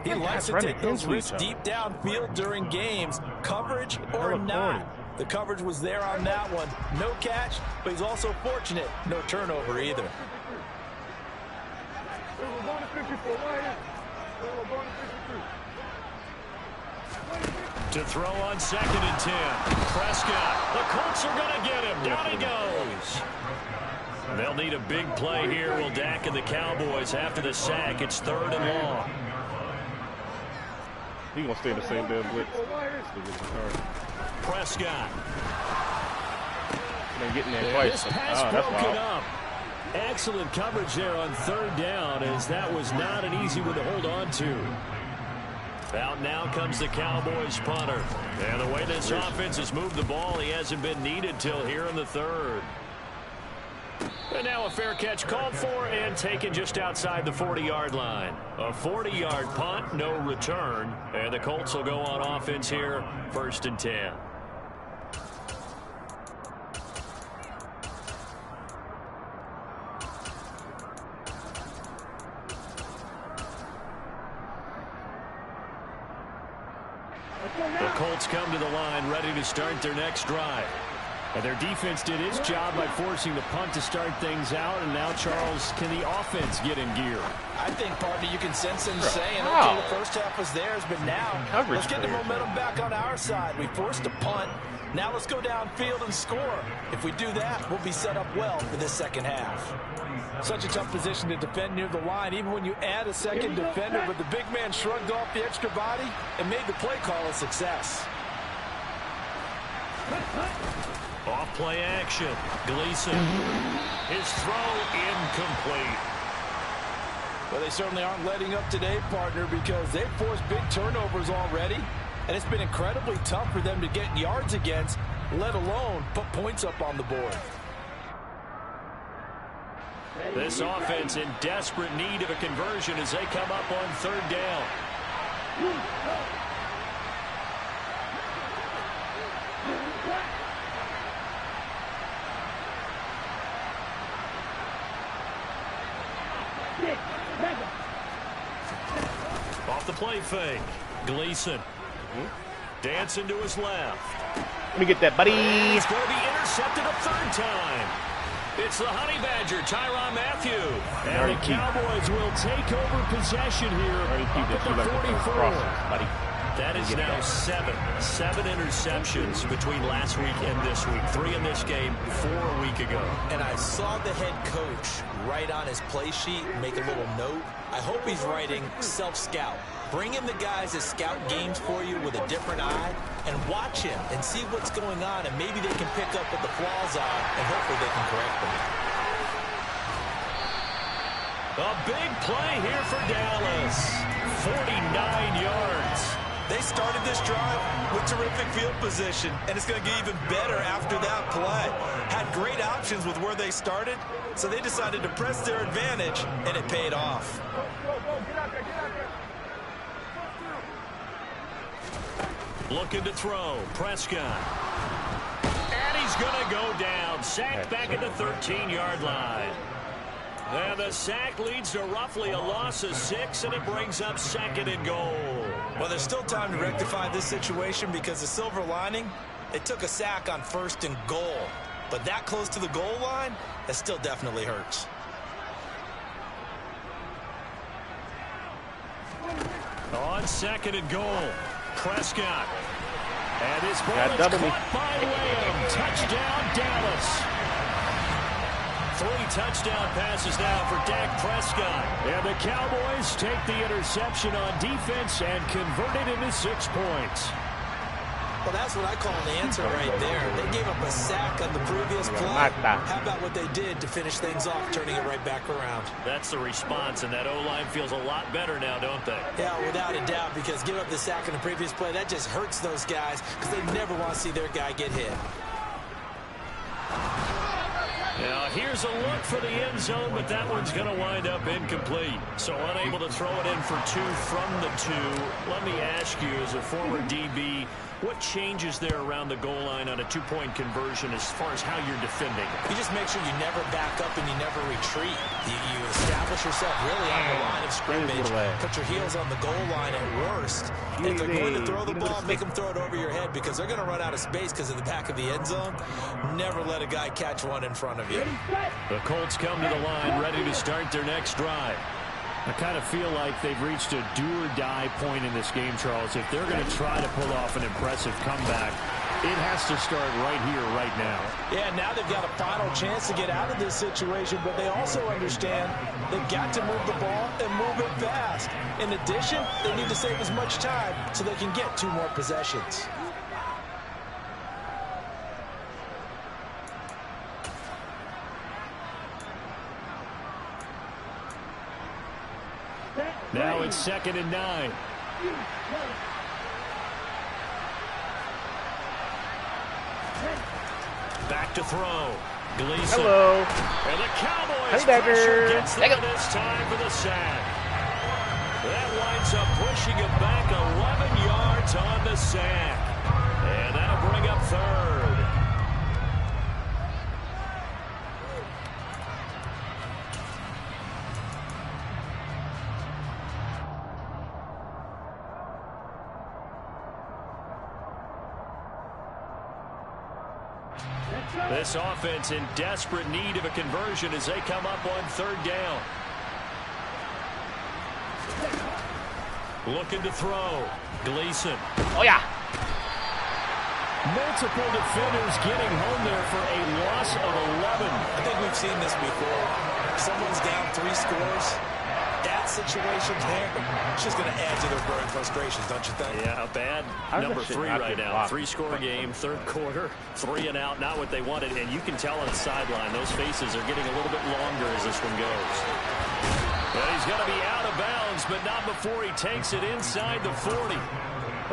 [SPEAKER 7] He likes to take those risks deep downfield during games, coverage or not. The coverage was there on that one. No catch, but he's also fortunate. No turnover either.
[SPEAKER 5] To throw on 2nd and 10. Prescott. The Colts are going to get him. Down he goes. They'll need a big play here. Will Dak and the Cowboys after the sack. It's 3rd and long.
[SPEAKER 1] He gonna stay in the same damn blitz.
[SPEAKER 5] Prescott.
[SPEAKER 1] They're getting there twice.
[SPEAKER 5] This pass broken up. Excellent coverage there on 3rd down, as that was not an easy one to hold on to. Out now comes the Cowboys punter. And the way this offense has moved the ball, he hasn't been needed till here in the 3rd. And now a fair catch called for and taken just outside the 40-yard line. A 40-yard punt, no return. And the Colts will go on offense here, 1st and 10. The Colts come to the line ready to start their next drive. And their defense did its job by forcing the punt to start things out. And now, Charles, can the offense get in gear?
[SPEAKER 7] I think, partner, you can sense them saying, okay, the first half was theirs, but now let's get the momentum back on our side. We forced a punt. Now let's go downfield and score. If we do that, we'll be set up well for this second half. Such a tough position to defend near the line, even when you add a second defender, but the big man shrugged off the extra body and made the play call a success.
[SPEAKER 5] Off play action. Gleason. His throw incomplete.
[SPEAKER 7] Well, they certainly aren't letting up today, partner, because they've forced big turnovers already, and it's been incredibly tough for them to get yards against, let alone put points up on the board.
[SPEAKER 5] This offense in desperate need of a conversion as they come up on 3rd down. Off the play fake. Gleason. Dancing to his left.
[SPEAKER 1] Let me get that, buddy.
[SPEAKER 5] And it's going to be intercepted a 3rd time. It's the Honey Badger, Tyrann Mathieu. And the Cowboys will take over possession here up at the 44. That is now 7 interceptions between last week and this week. 3 in this game, 4 a week ago.
[SPEAKER 7] And I saw the head coach write on his play sheet, make a little note. I hope he's writing self-scout. Bring in the guys that scout games for you with a different eye and watch him and see what's going on, and maybe they can pick up what the flaws are, and hopefully they can correct them.
[SPEAKER 5] A big play here for Dallas. 49 yards.
[SPEAKER 6] They started this drive with terrific field position, and it's going to get even better after that play. Had great options with where they started, so they decided to press their advantage, and it paid off.
[SPEAKER 5] Looking to throw. Prescott. And he's going to go down. Sacked back at the 13-yard line. And the sack leads to roughly a loss of 6, and it brings up 2nd and goal.
[SPEAKER 6] Well, there's still time to rectify this situation because the silver lining, they took a sack on 1st and goal. But that close to the goal line, that still definitely hurts.
[SPEAKER 5] On 2nd and goal, Prescott. And his ball is caught by Lamb. Touchdown, Dallas. 3 touchdown passes now for Dak Prescott. And the Cowboys take the interception on defense and convert it into 6 points.
[SPEAKER 7] Well, that's what I call an answer right there. They gave up a sack on the previous play. How about what they did to finish things off, turning it right back around?
[SPEAKER 5] That's the response, and that O-line feels a lot better now, don't they?
[SPEAKER 7] Yeah, without a doubt, because give up the sack on the previous play, that just hurts those guys because they never want to see their guy get hit.
[SPEAKER 5] Now, here's a look for the end zone, but that one's going to wind up incomplete. So unable to throw it in for 2 from the 2. Let me ask you, as a former DB, what changes there around the goal line on a 2-point conversion as far as how you're defending?
[SPEAKER 7] You just make sure you never back up and you never retreat. You establish yourself really on the line of scrimmage, put your heels on the goal line at worst. And if they're going to throw the ball, make them throw it over your head because they're going to run out of space because of the back of the end zone. Never let a guy catch one in front of you.
[SPEAKER 5] The Colts come to the line ready to start their next drive. I kind of feel like they've reached a do-or-die point in this game, Charles. If they're going to try to pull off an impressive comeback, it has to start right here, right now.
[SPEAKER 7] Yeah, now they've got a final chance to get out of this situation, but they also understand they've got to move the ball and move it fast. In addition, they need to save as much time so they can get 2 more possessions.
[SPEAKER 5] Now it's 2nd and 9. Back to throw. Gleason.
[SPEAKER 1] Hello.
[SPEAKER 5] And the Cowboys pressure gets there this time for the sack. That winds up pushing it back 11 yards on the sack. And that'll bring up 3rd. This offense in desperate need of a conversion as they come up on 3rd down. Looking to throw. Gleason.
[SPEAKER 1] Oh, yeah.
[SPEAKER 5] Multiple defenders getting home there for a loss of 11.
[SPEAKER 7] I think we've seen this before. Someone's down 3 scores. That situation there, it's just going to add to their growing frustrations, don't you think?
[SPEAKER 5] Yeah, a bad number 3 right now. 3-score game, 3rd quarter, 3 and out, not what they wanted. And you can tell on the sideline, those faces are getting a little bit longer as this one goes. But he's going to be out of bounds, but not before he takes it inside the 40.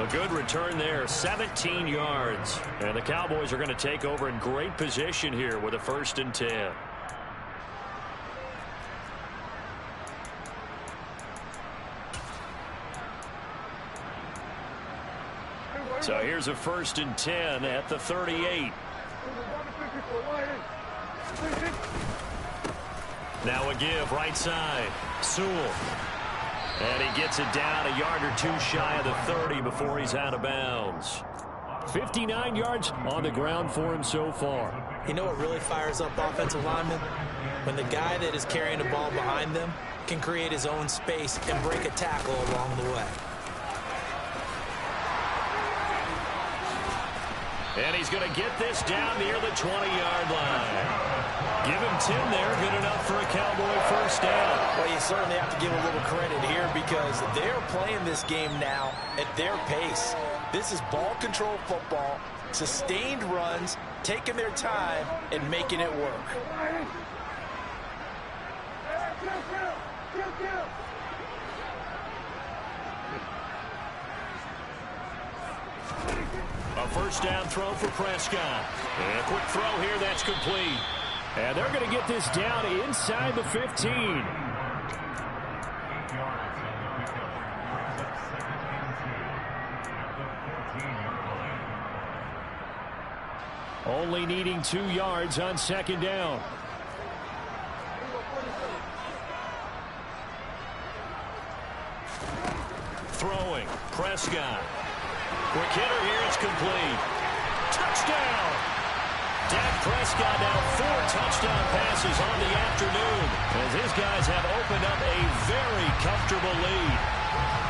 [SPEAKER 5] A good return there, 17 yards. And the Cowboys are going to take over in great position here with a 1st and 10. So here's a 1st and 10 at the 38. Now a give right side. Sewell. And he gets it down a yard or 2 shy of the 30 before he's out of bounds. 59 yards on the ground for him so far.
[SPEAKER 7] You know what really fires up offensive linemen? When the guy that is carrying the ball behind them can create his own space and break a tackle along the way.
[SPEAKER 5] And he's going to get this down near the 20-yard line. Give him 10 there. Good enough for a Cowboy first down.
[SPEAKER 7] Well, you certainly have to give a little credit here because they're playing this game now at their pace. This is ball control football, sustained runs, taking their time, and making it work.
[SPEAKER 5] A first down throw for Prescott. And a quick throw here, that's complete. And they're going to get this down inside the 15. Only needing 2 yards on second down. Throwing, Prescott. Quick hitter here, it's complete. Touchdown! Dak Prescott now 4 touchdown passes on the afternoon as his guys have opened up a very comfortable lead.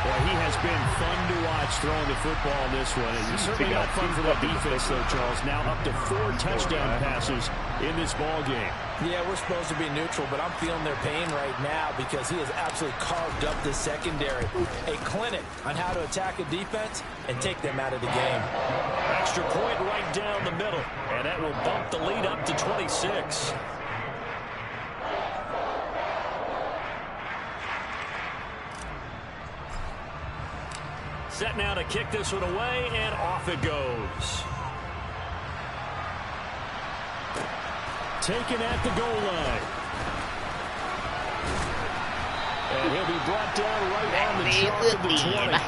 [SPEAKER 5] Boy, he has been fun to watch throwing the football in this one. And certainly not fun for that defense, though, Charles. Now up to 4 touchdown passes in this ball game.
[SPEAKER 7] Yeah, we're supposed to be neutral, but I'm feeling their pain right now because he has absolutely carved up the secondary. A clinic on how to attack a defense and take them out of the game.
[SPEAKER 5] Extra point right down the middle, and that will bump the lead up to 26. Set now to kick this one away, and off it goes. Taken at the goal line. And he'll be brought down right on the chalk of the 20.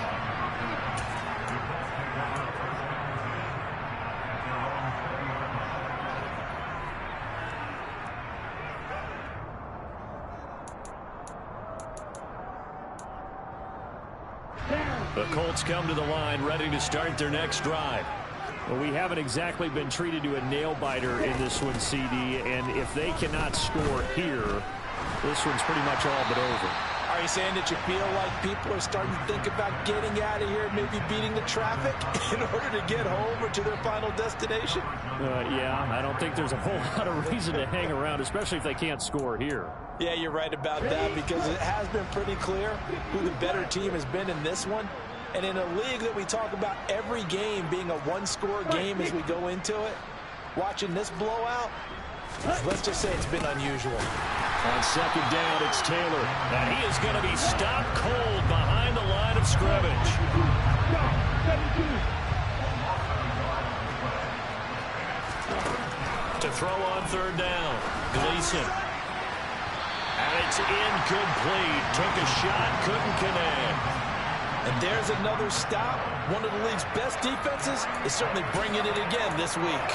[SPEAKER 5] The Colts come to the line ready to start their next drive. Well, we haven't exactly been treated to a nail-biter in this one, CD, and if they cannot score here, this one's pretty much all but over.
[SPEAKER 7] Are you saying that you feel like people are starting to think about getting out of here, maybe beating the traffic in order to get home or to their final destination?
[SPEAKER 5] Yeah, I don't think there's a whole lot of reason to hang around, especially if they can't score here.
[SPEAKER 7] Yeah, you're right about that because it has been pretty clear who the better team has been in this one. And in a league that we talk about every game being a one-score game as we go into it, watching this blowout, let's just say it's been unusual.
[SPEAKER 5] On second down, it's Taylor. And he is going to be stopped cold behind the line of scrimmage. To throw on third down, Gleason. And it's incomplete. Took a shot, couldn't connect.
[SPEAKER 7] And there's another stop. One of the league's best defenses is certainly bringing it again this week.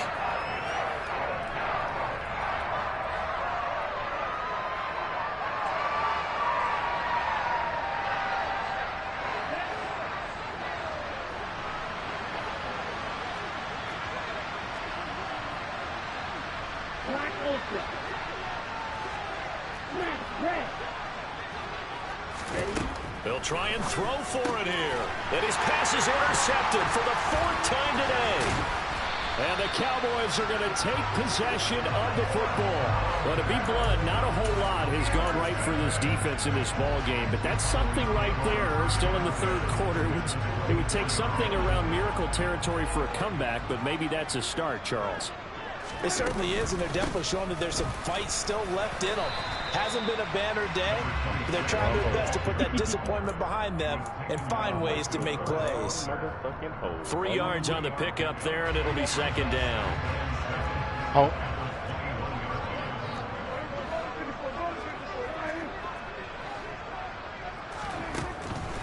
[SPEAKER 5] They'll try and throw for it here. And his pass is intercepted for the 4th time today. And the Cowboys are going to take possession of the football. But to be blunt, not a whole lot has gone right for this defense in this ball game. But that's something right there, still in the third quarter. It would take something around miracle territory for a comeback, but maybe that's a start, Charles.
[SPEAKER 7] It certainly is, and they're definitely showing that there's some fight still left in them. Hasn't been a banner day, but they're trying their best to put that disappointment behind them and find ways to make plays.
[SPEAKER 5] 3 yards on the pickup there, and it'll be second down.
[SPEAKER 8] Oh.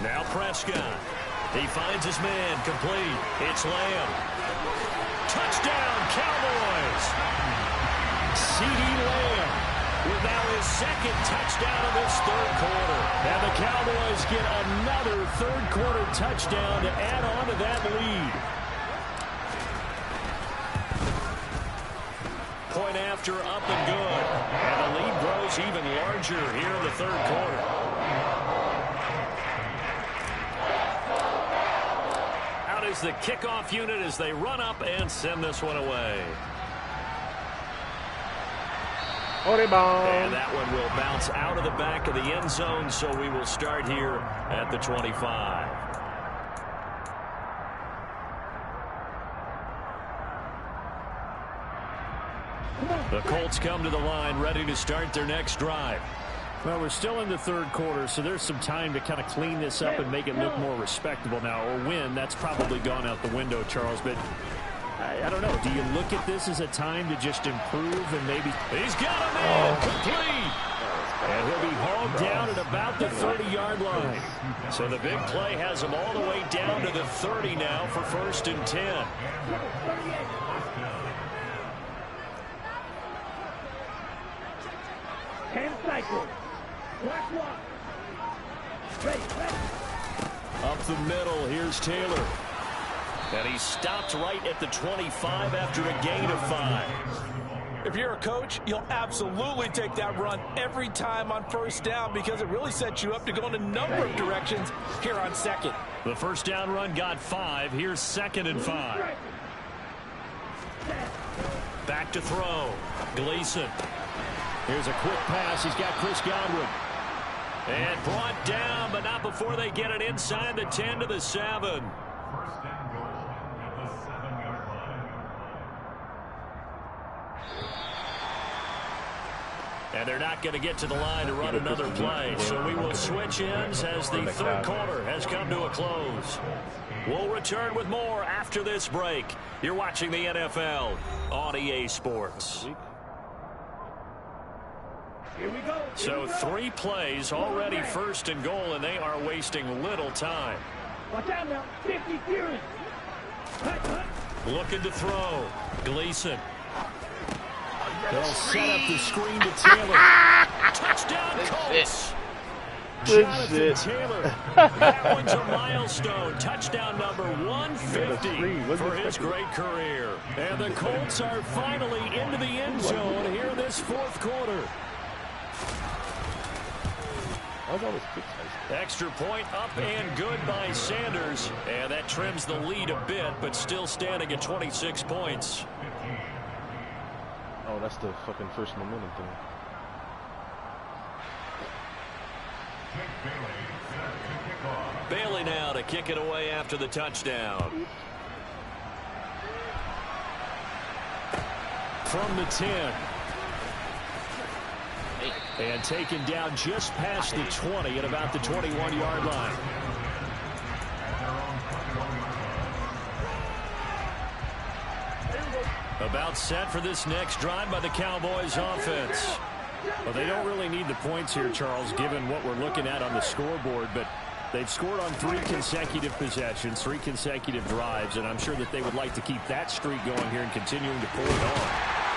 [SPEAKER 5] Now Prescott. He finds his man complete. It's Lamb. Touchdown, Cowboys! CeeDee Lamb with now his second touchdown of this third quarter. And the Cowboys get another third quarter touchdown to add on to that lead. Point after, up and good. And the lead grows even larger here in the third quarter. is the kickoff unit as they run up and send this one away. And that one will bounce out of the back of the end zone, so we will start here at the 25. The Colts come to the line ready to start their next drive.
[SPEAKER 9] Well, we're still in the third quarter, so there's some time to kind of clean this up and make it look more respectable now. Or win, that's probably gone out the window, Charles. But I don't know. Do you look at this as a time to just improve and maybe...
[SPEAKER 5] He's got a man complete. And he'll be hauled down at about the 30-yard line. So the big play has him all the way down to the 30 now for 1st and 10. Up the middle, here's Taylor. And he stopped right at the 25 after a gain of 5.
[SPEAKER 7] If you're a coach, you'll absolutely take that run every time on 1st down because it really sets you up to go in a number of directions here on 2nd.
[SPEAKER 5] The 1st down run got 5. Here's 2nd and 5. Back to throw. Gleason. Here's a quick pass. He's got Chris Godwin. And brought down, but not before they get it inside the 10 to the 7. And they're not going to get to the line to run another play. So we will switch ends as the third quarter has come to a close. We'll return with more after this break. You're watching the NFL on EA Sports.
[SPEAKER 10] Here we go.
[SPEAKER 5] So 3 plays already 1st and goal, and they are wasting little time.
[SPEAKER 10] Watch out now. 50 Fury.
[SPEAKER 5] Looking to throw. Gleason. They'll set up the screen to Taylor. Touchdown, Colts. Jonathan Taylor. That one's a milestone. Touchdown number 150 for his great career. And the Colts are finally into the end zone here in this 4th quarter. Extra point up and good by Sanders. And that trims the lead a bit, but still standing at 26 points.
[SPEAKER 1] Oh, that's the fucking first momentum thing.
[SPEAKER 5] Bailey now to kick it away after the touchdown. From the 10. And taken down just past the 20 at about the 21-yard line. About set for this next drive by the Cowboys offense. Well, they don't really need the points here, Charles, given what we're looking at on the scoreboard, but they've scored on 3 consecutive possessions, 3 consecutive drives, and I'm sure that they would like to keep that streak going here and continuing to pull it on.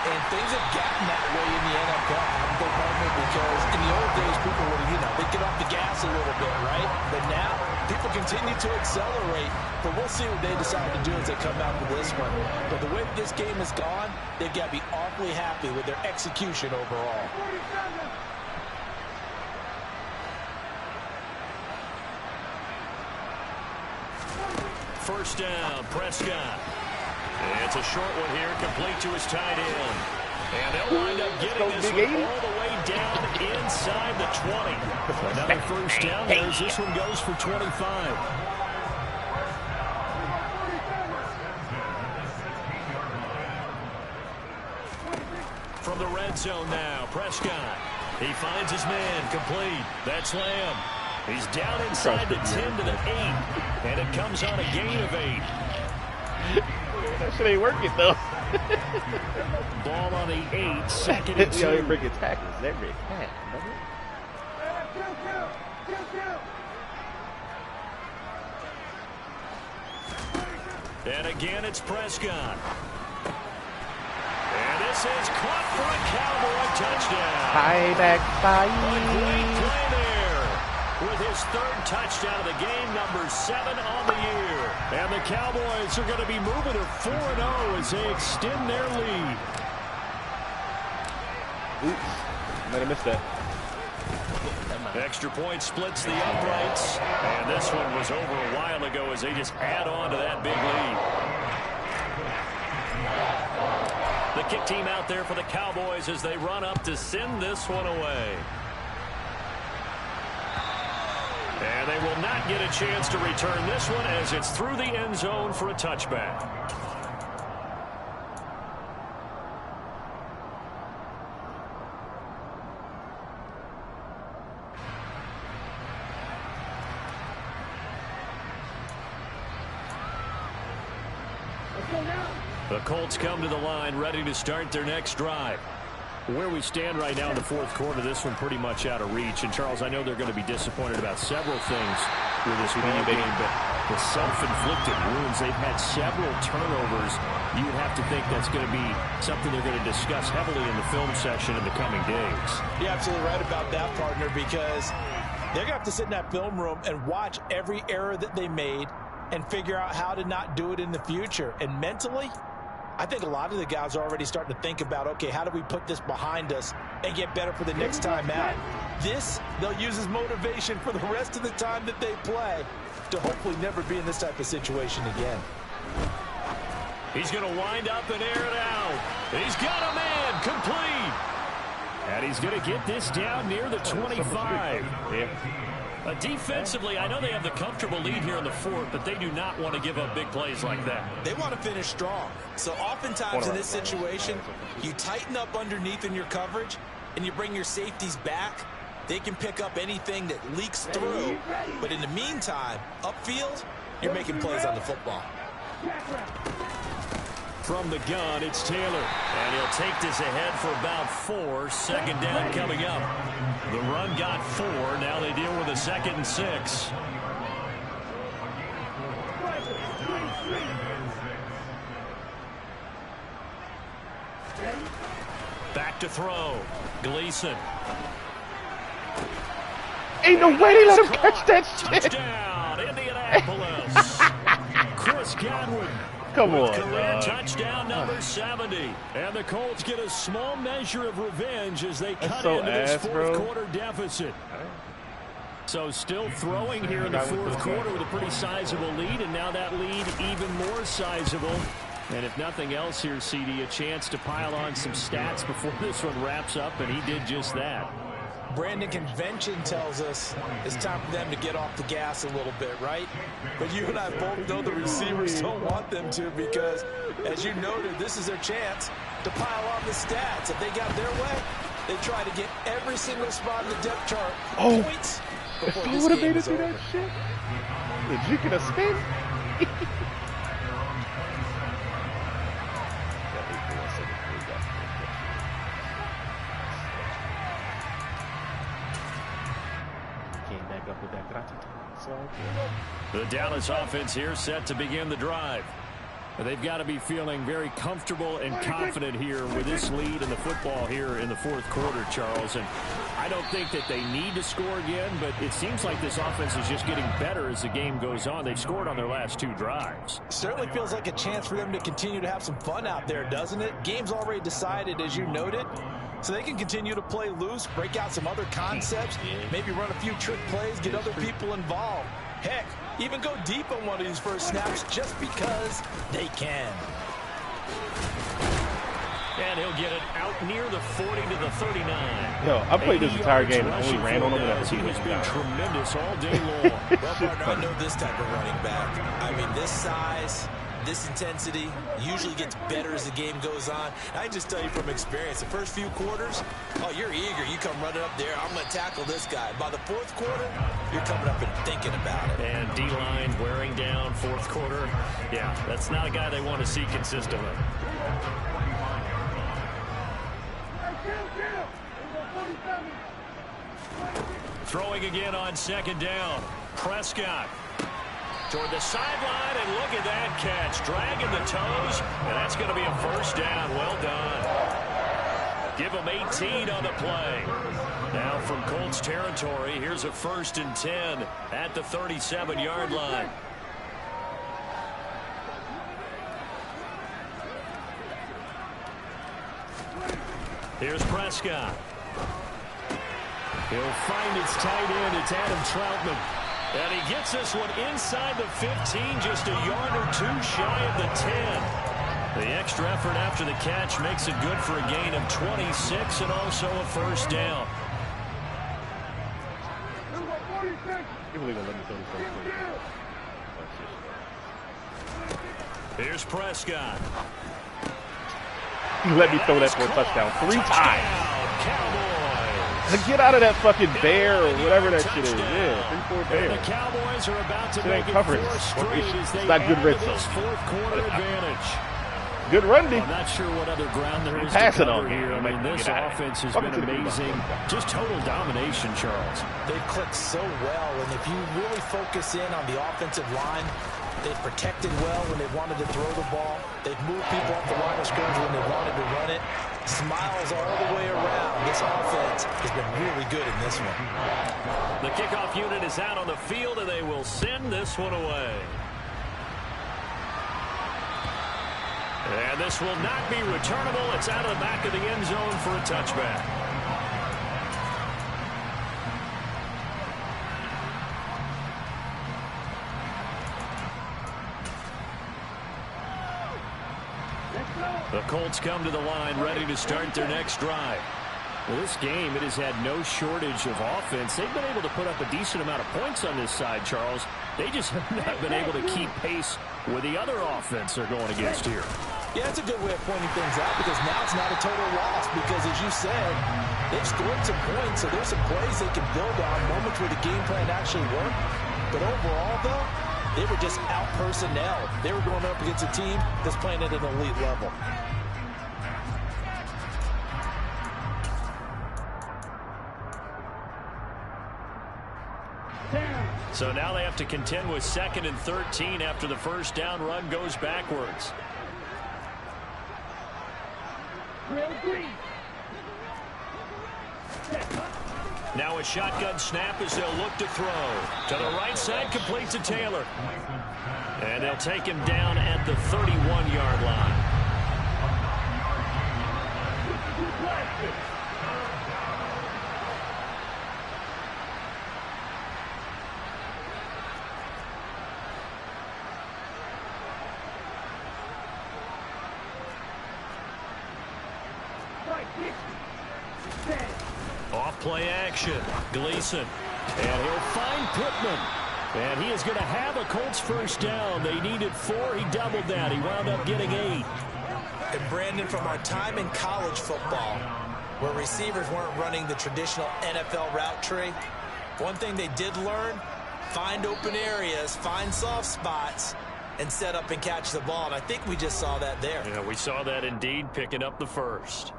[SPEAKER 7] And things have gotten that way in the NFL, because in the old days, people would, they'd get off the gas a little bit, right? But now, people continue to accelerate, but we'll see what they decide to do as they come out with this one. But the way this game has gone, they've got to be awfully happy with their execution overall.
[SPEAKER 5] First down, Prescott. It's a short one here, complete to his tight end. And they'll wind up getting this one all the way down inside the 20. Another first down there as this one goes for 25. From the red zone now, Prescott. He finds his man, complete. That's Lamb. He's down inside the 10 to the 8. And it comes on a gain of 8.
[SPEAKER 1] That shit ain't working, though.
[SPEAKER 5] Ball on the 8, 2nd and 2.
[SPEAKER 1] He breaking tackles every time.
[SPEAKER 5] And again, it's Prescott. And this is caught for a Cowboy touchdown.
[SPEAKER 1] High back, bye.
[SPEAKER 5] Great play there with his 3rd touchdown of the game, number 7 on the year. And the Cowboys are going to be moving to 4-0 as they extend their lead.
[SPEAKER 1] Oops, might have missed that. That might
[SPEAKER 5] Extra point splits the uprights. And this one was over a while ago as they just add on to that big lead. The kick team out there for the Cowboys as they run up to send this one away. And they will not get a chance to return this one as it's through the end zone for a touchback. The Colts come to the line ready to start their next drive. Where we stand right now in the fourth quarter, this one pretty much out of reach. And, Charles, I know they're going to be disappointed about several things with this game, but the self-inflicted wounds, they've had several turnovers. You would have to think that's going to be something they're going to discuss heavily in the film session in the coming days.
[SPEAKER 7] You're absolutely right about that, partner, because they're going to have to sit in that film room and watch every error that they made and figure out how to not do it in the future. And mentally, I think a lot of the guys are already starting to think about, okay, how do we put this behind us and get better for the next time out? This, they'll use as motivation for the rest of the time that they play to hopefully never be in this type of situation again.
[SPEAKER 5] He's going to wind up and air it out. He's got a man complete. And he's going to get this down near the 25. Defensively, I know they have the comfortable lead here in the fourth, but they do not want to give up big plays like that.
[SPEAKER 6] They want to finish strong. So oftentimes in this situation, you tighten up underneath in your coverage, and you bring your safeties back. They can pick up anything that leaks through. But in the meantime, upfield, you're making plays on the football.
[SPEAKER 5] From the gun, it's Taylor. And he'll take this ahead for about 4. Second down coming up. The run got 4. Now they deal with a 2nd and 6. Back to throw. Gleason.
[SPEAKER 1] Ain't no way they let him catch that shit.
[SPEAKER 5] Touchdown, Indianapolis. Chris Godwin.
[SPEAKER 1] Come on,
[SPEAKER 5] career touchdown number 70. And the Colts get a small measure of revenge as they cut into this fourth quarter deficit. So still throwing here in the fourth quarter with a pretty sizable lead, and now that lead even more sizable. And if nothing else here, CD, a chance to pile on some stats before this one wraps up, and he did just that.
[SPEAKER 7] Brandon, convention tells us it's time for them to get off the gas a little bit, right? But you and I both know the receivers don't want them to because, as you noted, this is their chance to pile on the stats. If they got their way, they try to get every single spot in the depth chart points before
[SPEAKER 1] if I would have made it do that shit, did you get a spin?
[SPEAKER 5] The Dallas offense here set to begin the drive. They've got to be feeling very comfortable and confident here with this lead in the football here in the fourth quarter, Charles. And I don't think that they need to score again, but it seems like this offense is just getting better as the game goes on. They've scored on their last 2 drives.
[SPEAKER 7] Certainly feels like a chance for them to continue to have some fun out there, doesn't it? Game's already decided, as you noted. So they can continue to play loose, break out some other concepts, maybe run a few trick plays, get other people involved. Heck, even go deep on one of these first snaps just because they can.
[SPEAKER 5] And he'll get it out near the 40 to the 39.
[SPEAKER 1] Yo, I played this entire game and only ran on him whenever
[SPEAKER 5] he was being tremendous all day long.
[SPEAKER 6] Well, partner, I know this type of running back. I mean, this size, this intensity usually gets better as the game goes on. I can just tell you from experience, the first few quarters, oh, you're eager. You come running up there, I'm going to tackle this guy. By the fourth quarter, you're coming up and thinking about it.
[SPEAKER 5] And D-line wearing down fourth quarter. Yeah, that's not a guy they want to see consistently. Throwing again on second down. Prescott toward the sideline, and look at that catch. Dragging the toes, and that's going to be a first down. Well done. Give them 18 on the play. Now from Colts territory, here's a 1st and 10 at the 37-yard line. Here's Prescott. He'll find its tight end. It's Adam Troutman. And he gets this one inside the 15, just a yard or two shy of the 10. The extra effort after the catch makes it good for a gain of 26 and also a first down. Here's Prescott.
[SPEAKER 1] You let me throw that for a touchdown 3 times.
[SPEAKER 5] Cowboys.
[SPEAKER 1] Get out of that fucking bear or whatever that shit is. Yeah, 3-4 bear.
[SPEAKER 5] And the Cowboys are about to
[SPEAKER 1] It ain't
[SPEAKER 5] make it
[SPEAKER 1] coverage.
[SPEAKER 5] 4 straight as they
[SPEAKER 1] It's not good
[SPEAKER 5] add
[SPEAKER 1] red
[SPEAKER 5] to this
[SPEAKER 1] zone.
[SPEAKER 5] fourth quarter advantage.
[SPEAKER 1] Good run, D.
[SPEAKER 5] I'm not sure what other ground there is
[SPEAKER 1] Pass
[SPEAKER 5] to
[SPEAKER 1] it on
[SPEAKER 5] cover
[SPEAKER 1] me.
[SPEAKER 5] here. I mean, this offense has been amazing. Just total domination, Charles.
[SPEAKER 7] They've clicked so well, and if you really focus in on the offensive line, they've protected well when they wanted to throw the ball. They've moved people off the line of scrimmage when they wanted to run it. Smiles all the way around. This offense has been really good in this one.
[SPEAKER 5] The kickoff unit is out on the field, and they will send this one away. And this will not be returnable. It's out of the back of the end zone for a touchback. The Colts come to the line ready to start their next drive. Well, this game, it has had no shortage of offense. They've been able to put up a decent amount of points on this side, Charles. They just have not been able to keep pace with the other offense they're going against here.
[SPEAKER 7] Yeah, it's a good way of pointing things out because now it's not a total loss because, as you said, they've scored some points, so there's some plays they can build on, moments where the game plan actually worked. But overall, though, they were just out-personnel. They were going up against a team that's playing at an elite level.
[SPEAKER 5] So now they have to contend with 2nd and 13 after the first down run goes backwards. Now a shotgun snap as they'll look to throw. To the right side, complete to Taylor. And they'll take him down at the 31-yard line. Off play action. Gleason. And he'll find Pittman. And he is going to have a Colts first down. They needed 4. He doubled that. He wound up getting 8.
[SPEAKER 7] And Brandon, from our time in college football, where receivers weren't running the traditional NFL route tree, one thing they did learn, find open areas, find soft spots, and set up and catch the ball. And I think we just saw that there.
[SPEAKER 5] Yeah, we saw that indeed, picking up the first.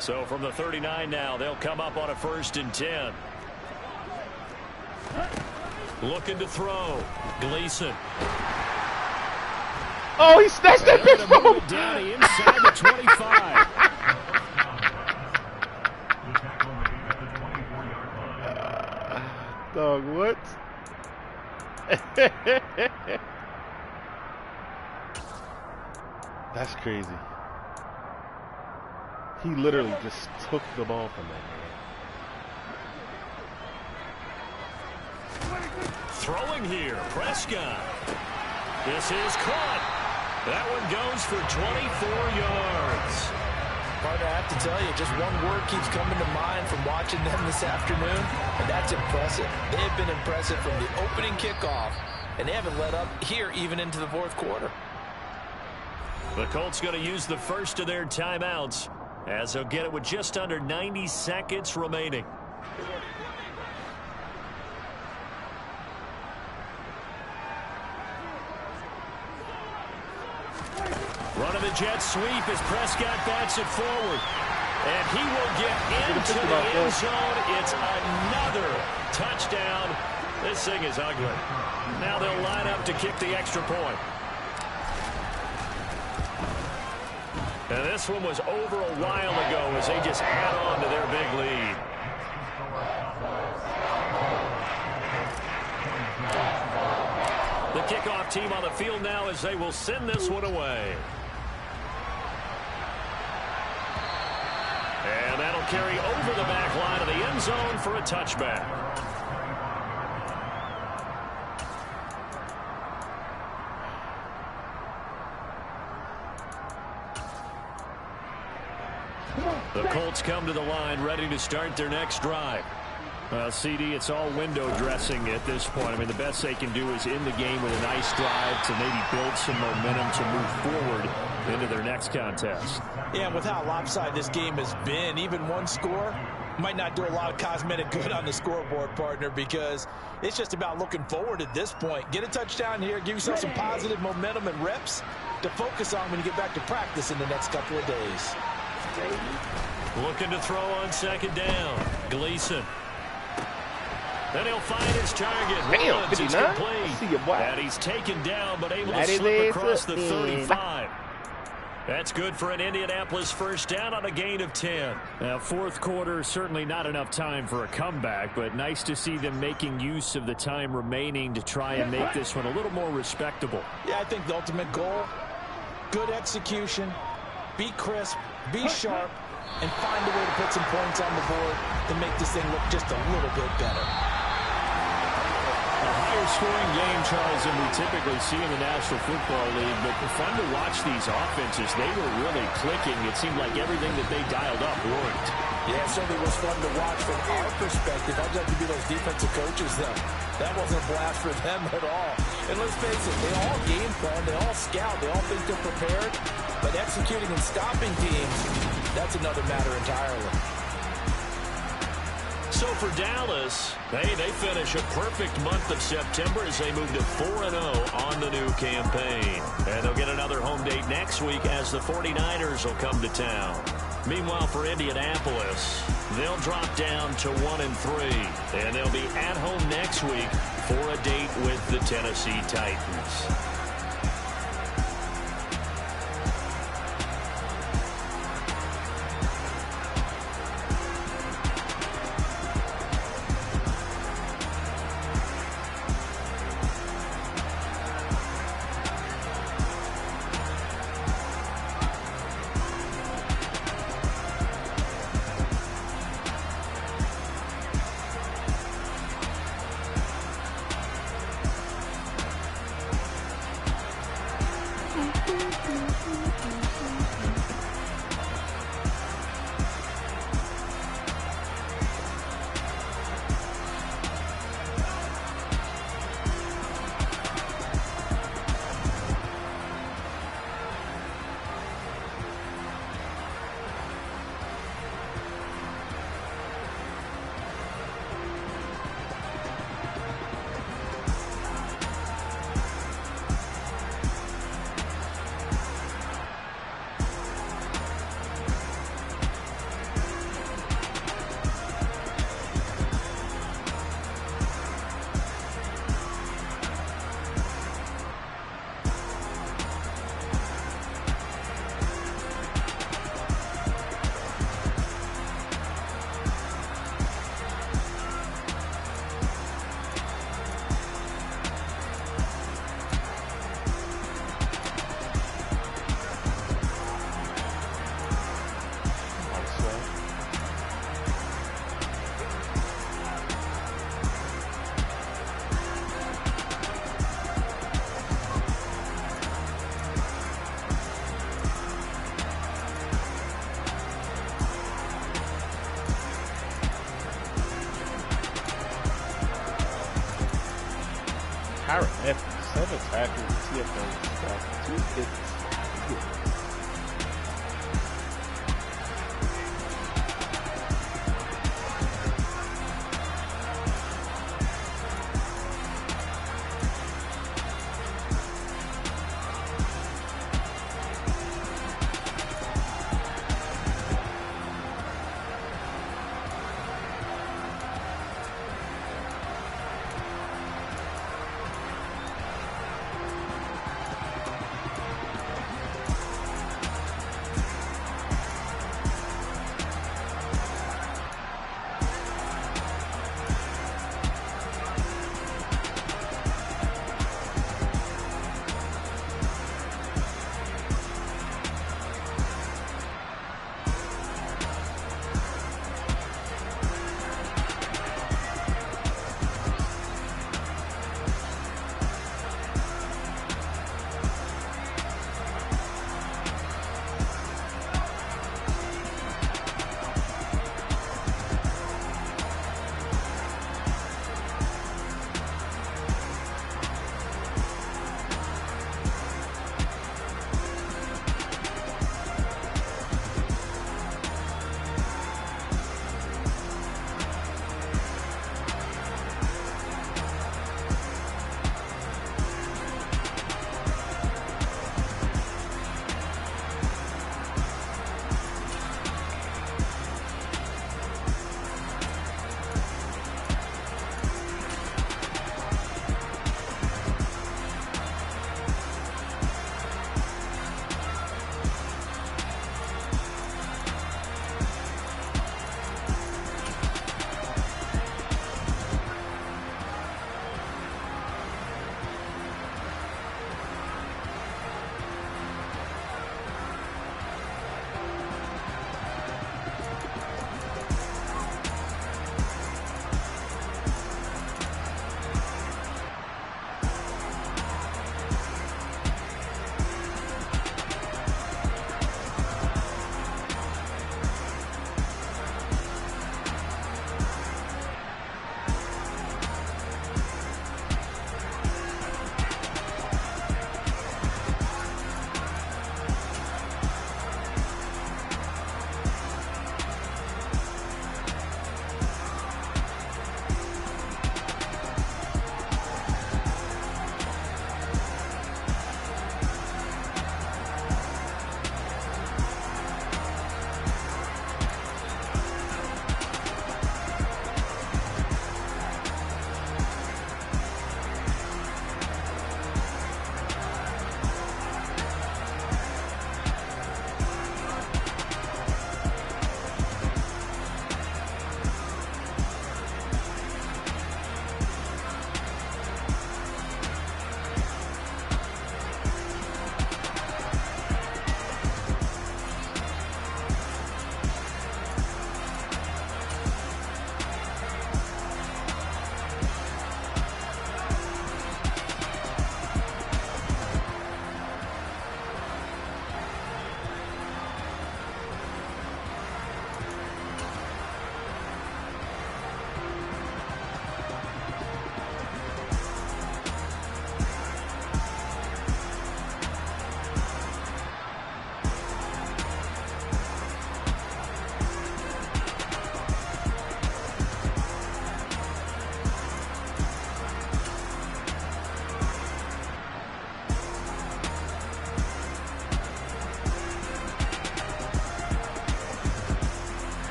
[SPEAKER 5] So from the 39 now, they'll come up on a 1st and 10. Looking to throw. Gleason.
[SPEAKER 1] Oh, he snatched that bitch from him.
[SPEAKER 5] Down inside the 25.
[SPEAKER 1] Dog, what? That's crazy. He literally just took the ball from that man.
[SPEAKER 5] Throwing here, Prescott. This is caught. That one goes for 24 yards.
[SPEAKER 7] Partner, I have to tell you, just one word keeps coming to mind from watching them this afternoon, and that's impressive. They have been impressive from the opening kickoff, and they haven't let up here even into the 4th quarter.
[SPEAKER 5] The Colts going to use the first of their timeouts, as they'll get it with just under 90 seconds remaining. Running the jet sweep as Prescott bats it forward. And he will get into the end zone. It's another touchdown. This thing is ugly. Now they'll line up to kick the extra point. And this one was over a while ago as they just add on to their big lead. The kickoff team on the field now as they will send this one away. He'll carry over the back line of the end zone for a touchback. The Colts come to the line ready to start their next drive. Well, CD, it's all window dressing at this point. I mean, the best they can do is in the game with a nice drive to maybe build some momentum to move forward into their next contest.
[SPEAKER 7] Yeah, and with how lopsided this game has been, even one score might not do a lot of cosmetic good on the scoreboard, partner, because it's just about looking forward at this point. Get a touchdown here, give yourself some positive momentum and reps to focus on when you get back to practice in the next couple of days.
[SPEAKER 5] Looking to throw on second down. Gleason. Then he'll find his target.
[SPEAKER 1] Damn, 59?
[SPEAKER 5] See you, boy. And he's taken down, but able to slip across the 35. That's good for an Indianapolis first down on a gain of 10.
[SPEAKER 9] Now, fourth quarter, certainly not enough time for a comeback, but nice to see them making use of the time remaining to try and make this one a little more respectable.
[SPEAKER 7] Yeah, I think the ultimate goal, good execution, be crisp, be sharp, and find a way to put some points on the board to make this thing look just a little bit better.
[SPEAKER 9] A higher scoring game, Charles, than we typically see in the National Football League, but fun to watch these offenses. They were really clicking. It seemed like everything that they dialed up worked.
[SPEAKER 7] Yeah, it certainly was fun to watch from our perspective. I'd like to be those defensive coaches, though. That wasn't a blast for them at all. And let's face it, they all game plan, they all scout, they all think they're prepared, but executing and stopping teams, that's another matter entirely.
[SPEAKER 5] So for Dallas, they finish a perfect month of September as they move to 4-0 on the new campaign. And they'll get another home date next week as the 49ers will come to town. Meanwhile, for Indianapolis, they'll drop down to 1-3. And they'll be at home next week for a date with the Tennessee Titans.
[SPEAKER 1] Kyron Evans, 7 tackles, TFL, 2 hits.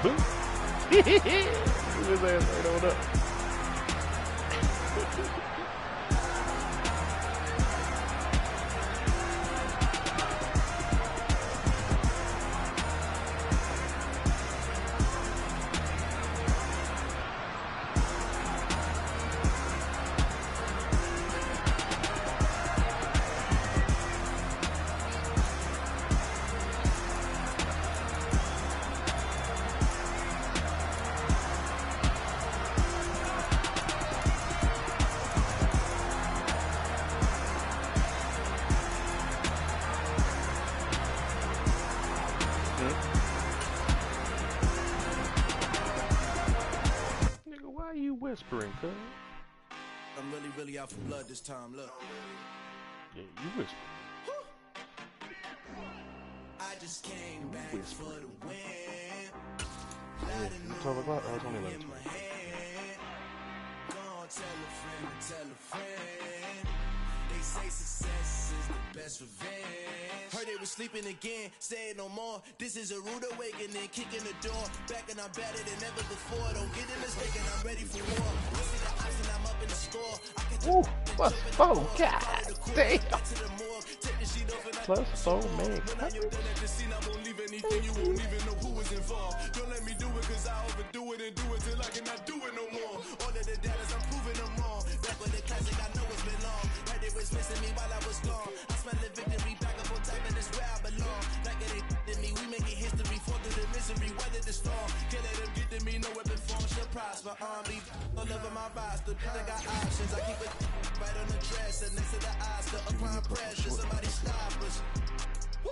[SPEAKER 1] His ass right on up. Nigga, why are you whispering, cuz?
[SPEAKER 2] I'm really out for blood this time, look.
[SPEAKER 1] Yeah, you whispering.
[SPEAKER 2] I just came back for the win.
[SPEAKER 1] Yeah, 12 o'clock? Oh, it's only 11.
[SPEAKER 2] Go on, tell a friend. They say success is the best revenge. Heard they was sleeping again, say it no more. This is a rude awakening, kicking the door. Back and I'm better than ever before. Don't get it mistaken, I'm ready for war. I see the option, I'm up in the score.
[SPEAKER 1] Ooh, plus 4, god damn. Plus 4, man.
[SPEAKER 2] Don't let me do it, cause I overdo it and do it till I cannot do it no more. All of the doubters, I'm proving them wrong. Back with the classic, I know it's been long. Heard they was missing me while I was gone. I smell the victory, back up on top, and it's where I belong. Like it ain't to me, we making history, fall through the misery, weather the storm. Can't let them get to me, no weapon form should prosper. Be all over my roster, I got options. I keep it right on the dresser, next to the Oscar. Applying pressure, somebody stop us. Woo!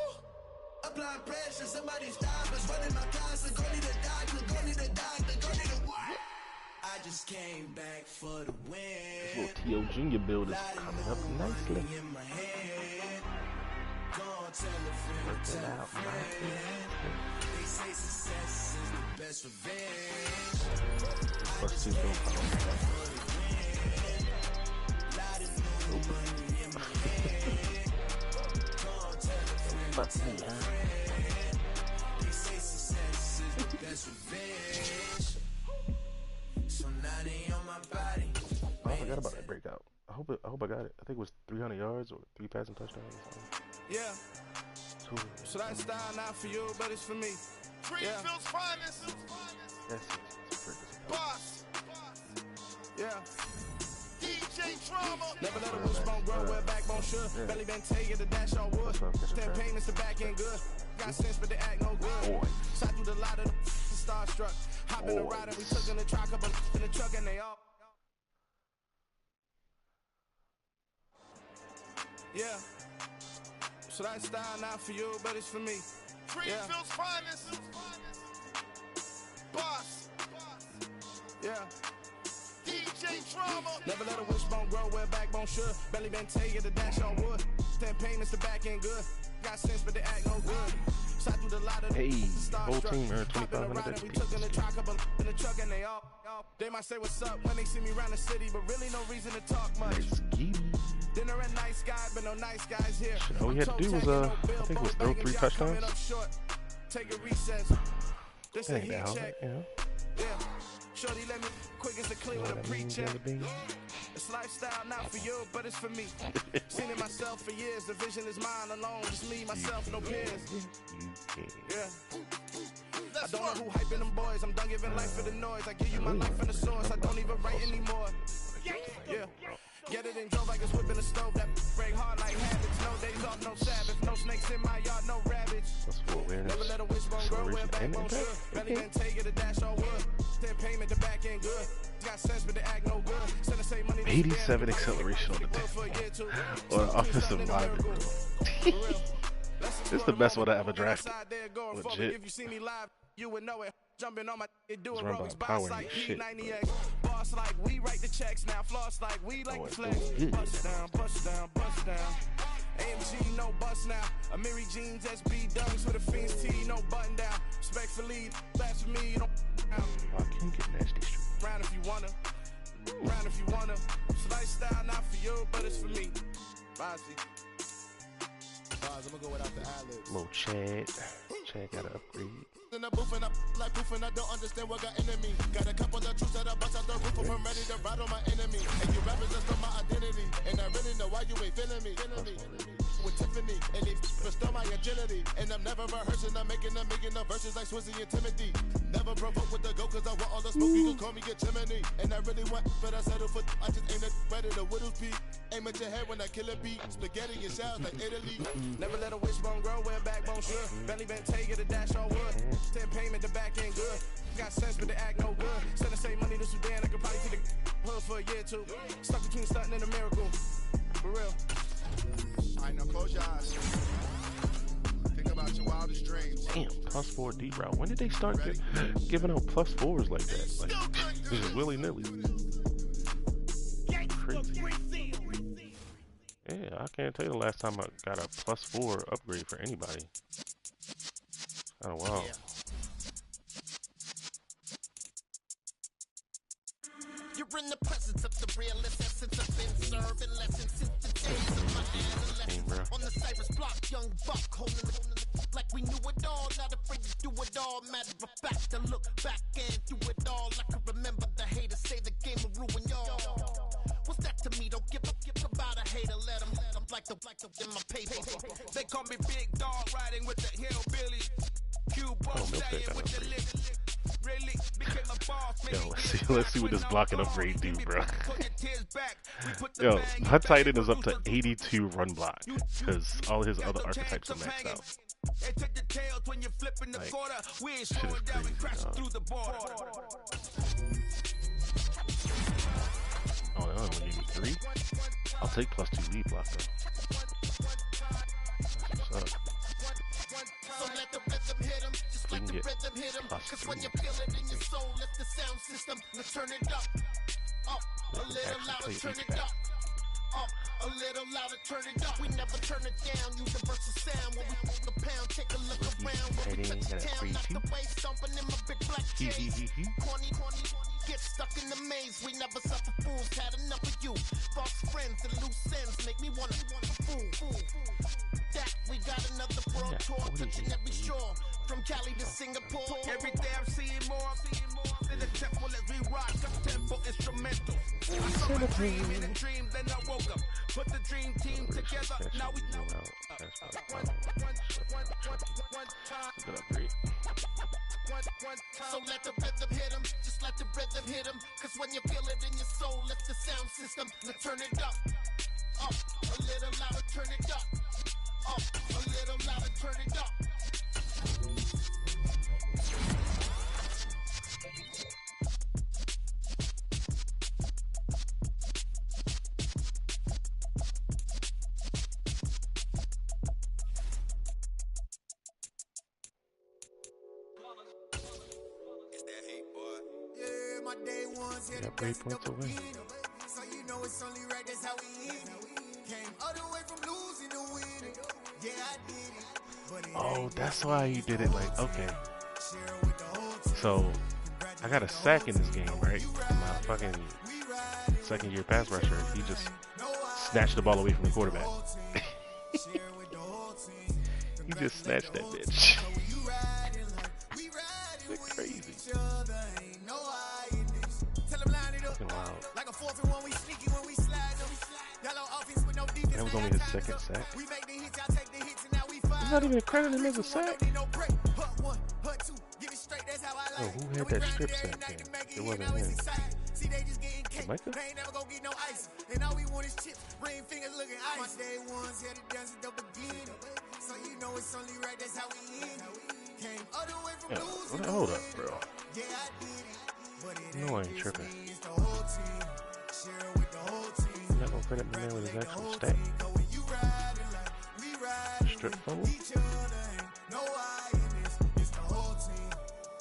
[SPEAKER 2] Applying pressure, somebody stop us. Running my closet, go need a doctor, go need a doctor, go need a what? I just came back for the win.
[SPEAKER 1] This little T.O. Junior build is coming up nicely.
[SPEAKER 2] In my head. Go on, tell a friend. They say success is the best revenge.
[SPEAKER 1] Plus 2 don't count. But
[SPEAKER 2] They say success is the best revenge. So now they on my body.
[SPEAKER 1] I forgot about that breakout. I hope I got it. I think it was 300 yards or 3 passing touchdowns or something.
[SPEAKER 2] Yeah. So that style not for you, but it's for me. Greenfield's finest.
[SPEAKER 1] Yes.
[SPEAKER 2] Boss. Yeah. DJ Drama. Never let a wishbone grow where backbone should. Belly been taking the dash on wood. 10 payments to back end good. Got sense, but they act no good. Shot through the lot of the starstruck. Hop in the ride and we took in the truck up in the truck and they all. Yeah. So that style not for you, but it's for me. Greenfield's finest. Boss. Yeah. DJ Drama. Never let a wishbone grow where backbone should. Belly been taking the dash on wood. 10 payments to back end good. Got sense, but they act no good. Shot through the lot of
[SPEAKER 1] the whole team earned 2,500
[SPEAKER 2] we took in the truck up in the truck and they all. They might say what's up when they see me around the city, but really no reason to talk much. Dinner a nice guy, but no nice guys here.
[SPEAKER 1] All we had to do was I think it was throw 3 touchdowns.
[SPEAKER 2] Take a recess. This a heat check. Yeah. Shorty let me quick as a clean with a pre-check. It's lifestyle not for you, but it's for me. Seen it myself for years. The vision is mine alone. Just me, myself, no peers. Yeah. I don't know who hyping them boys. I'm done giving life for the noise. I give you my life and the source. I don't even write anymore. Yeah. Get it and drove like it's whipping a stove. That break hard like habits. No days off, no Sabbath. No snakes in my yard, no rabbits. Never let a wishbone grow where backbone should. Belly been taking the dash on wood. 10 payment, the back end good. Got sense, but they act no good. Send the same money.
[SPEAKER 1] 87 acceleration on the day. Or offensive line. This is the best one I ever drafted. Legit.
[SPEAKER 2] If you see me live, you would know it. Jumping on my do
[SPEAKER 1] it run by power and shit.
[SPEAKER 2] Boss like we write the checks now. Floss like we like the flex. Bust down, bust down, bust down. AMG, no bust now. Amiri jeans, SB dunks with a Fiends T, no button down. Respectfully, that's for me. You don't.
[SPEAKER 1] I can get nasty street.
[SPEAKER 2] Round if you wanna. Round if you wanna. It's lifestyle not for you, but it's for me. Bossy. I'm gonna go without the ad-libs.
[SPEAKER 1] Little Chad. Chad got to upgrade.
[SPEAKER 2] In the booth and I like proof and I don't understand what got enemy. Got a couple of troops that I bust out the roof I'm ready to ride on my enemy. And you rappers just know my identity. And I really know why you ain't feeling me. With Tiffany and they restore my agility. And I'm never rehearsing, I'm making no verses like Swizzy and Timothy. Never provoke with the go cause I want all the smoke. You can call me get Gemini. And I really want, but I settle for I just aim at ready to Whittles Peak. Aim at your head when I kill a beat. Spaghetti and shells like Italy. Never let a wishbone grow where a backbone should. Belly bent take it a dash all wood. 10 payment the back end good. Got sense but they act no good. Send the same money to Sudan. I could probably see the hood for a year or two. Stuck between stunting and a miracle. For real. Alright, now close your eyes. Think about your wildest dreams.
[SPEAKER 1] Damn, +4 D route. When did they start giving out +4s like that? Like, this is willy-nilly. Crazy. Yeah, I can't tell you the last time I got a +4 upgrade for anybody. Oh, wow.
[SPEAKER 2] You're in the presence of the realest essence of been serving lessons since the days of my adolescence. On the Cypress block, young buck holding it like we knew it all, not afraid to do it all. Matter of fact, to look back and do it all. I can remember the haters say the game will ruin y'all. What's that to me? Don't give about a hater. Let them like the in my paper. They call me Big Dog riding with the hillbillies.
[SPEAKER 1] Yo, let's see what this blocking upgrade do, bro. Yo, my tight end is up to 82 run block because all his other archetypes are maxed out. Like, shit is crazy, oh, they only give me 3? I'll take +2 lead block though. That's what's up.
[SPEAKER 2] So let the rhythm hit him, just let the rhythm hit him. Cause when you feel it in your soul, let the sound system, let's turn it up. Up, a little louder, turn it up. Up, a little louder, turn it up. We never turn it down, universal sound. When we move the pound, take a look around. When we touch the town, knock the bass stomping in my big black J. Corny, get stuck in the maze. We never suffer fools, had enough of you. False friends and loose ends make me wanna fool. That we got another world tour, touching every shore, from Cali to Singapore. Every day I'm seeing more in the temple as we rock up tempo instrumental. I saw a dream in a dream, then I woke up. Put the dream team together. Now we know. So let the rhythm hit him, just let the rhythm hit him. Cause when you feel it in your soul, let the sound system, let's turn it up. Up, a little louder, turn it up. Up, a little louder, turn it up. It's that hate, boy. Yeah, my day ones here to
[SPEAKER 1] 3 points away.
[SPEAKER 2] So you know it's only right, that's how we eat. Came all the way from losing to winning. Yeah, I did it.
[SPEAKER 1] Oh, that's why you did it. Like, okay. So, I got a sack in this game, right? My fucking second-year pass rusher, he just snatched the ball away from the quarterback. He just snatched that bitch. It's crazy. That was only his second sack. He's not even crediting him as a sack. Oh, who had that strip sack then? It wasn't him. Micah?
[SPEAKER 2] And all we want is chips, ring fingers looking ice. My day ones here to dance at the beginning. So you know it's only right, that's how we end. Came all the way from losing.
[SPEAKER 1] Hold up, bro.
[SPEAKER 2] Yeah, I did it. But it
[SPEAKER 1] No, I ain't tripping.
[SPEAKER 2] is the whole team. Share it with the whole team.
[SPEAKER 1] You're not gonna credit me man with his actual stat. Strip fumble?
[SPEAKER 2] Each other ain't no I in this. It's the whole team.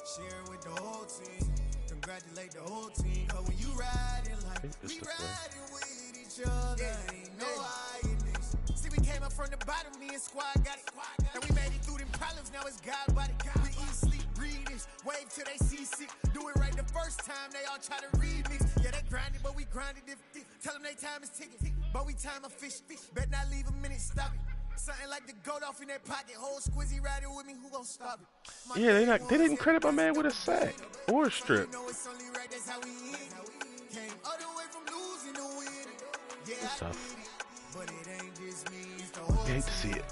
[SPEAKER 2] Share it with the whole team. Congratulate the whole team. Cause when you riding like we riding with each other, ain't no I in this. See, we came up from the bottom, me and squad got it. And we made it through them problems, now it's God body. We eat, sleep, breathe this. Wave till they see sick. Do it right the first time, they all try to remix. Yeah, they grinded, but we grinded if tell them they time is ticking. But we time a fish. Bet not leave a minute, stop it. Something like the goat off in that pocket. Whole squizzy riding with me. Who gon' stop it?
[SPEAKER 1] Yeah, they didn't credit my man with a sack or a strip. It's tough. You hate to see it.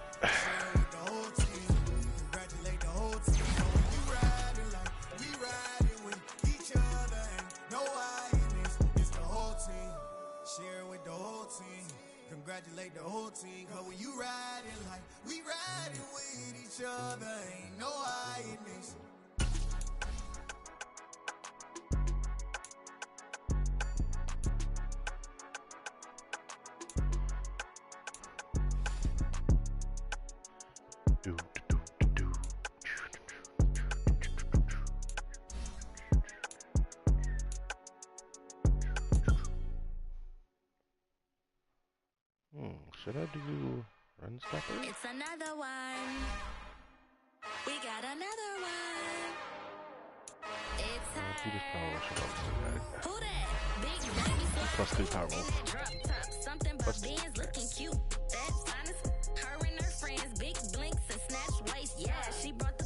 [SPEAKER 2] Congratulate the whole team, cause when you riding like we riding with each other, ain't no hiding.
[SPEAKER 1] Should I do run stopper?
[SPEAKER 11] It's another one. We got another one. It's her. Who that? Big baby
[SPEAKER 1] Plus 2 power roll.
[SPEAKER 11] drop top. Something but Ben's looking cute. That's honest. Her and her friends, big blinks and snatch waist. Yeah, she brought the.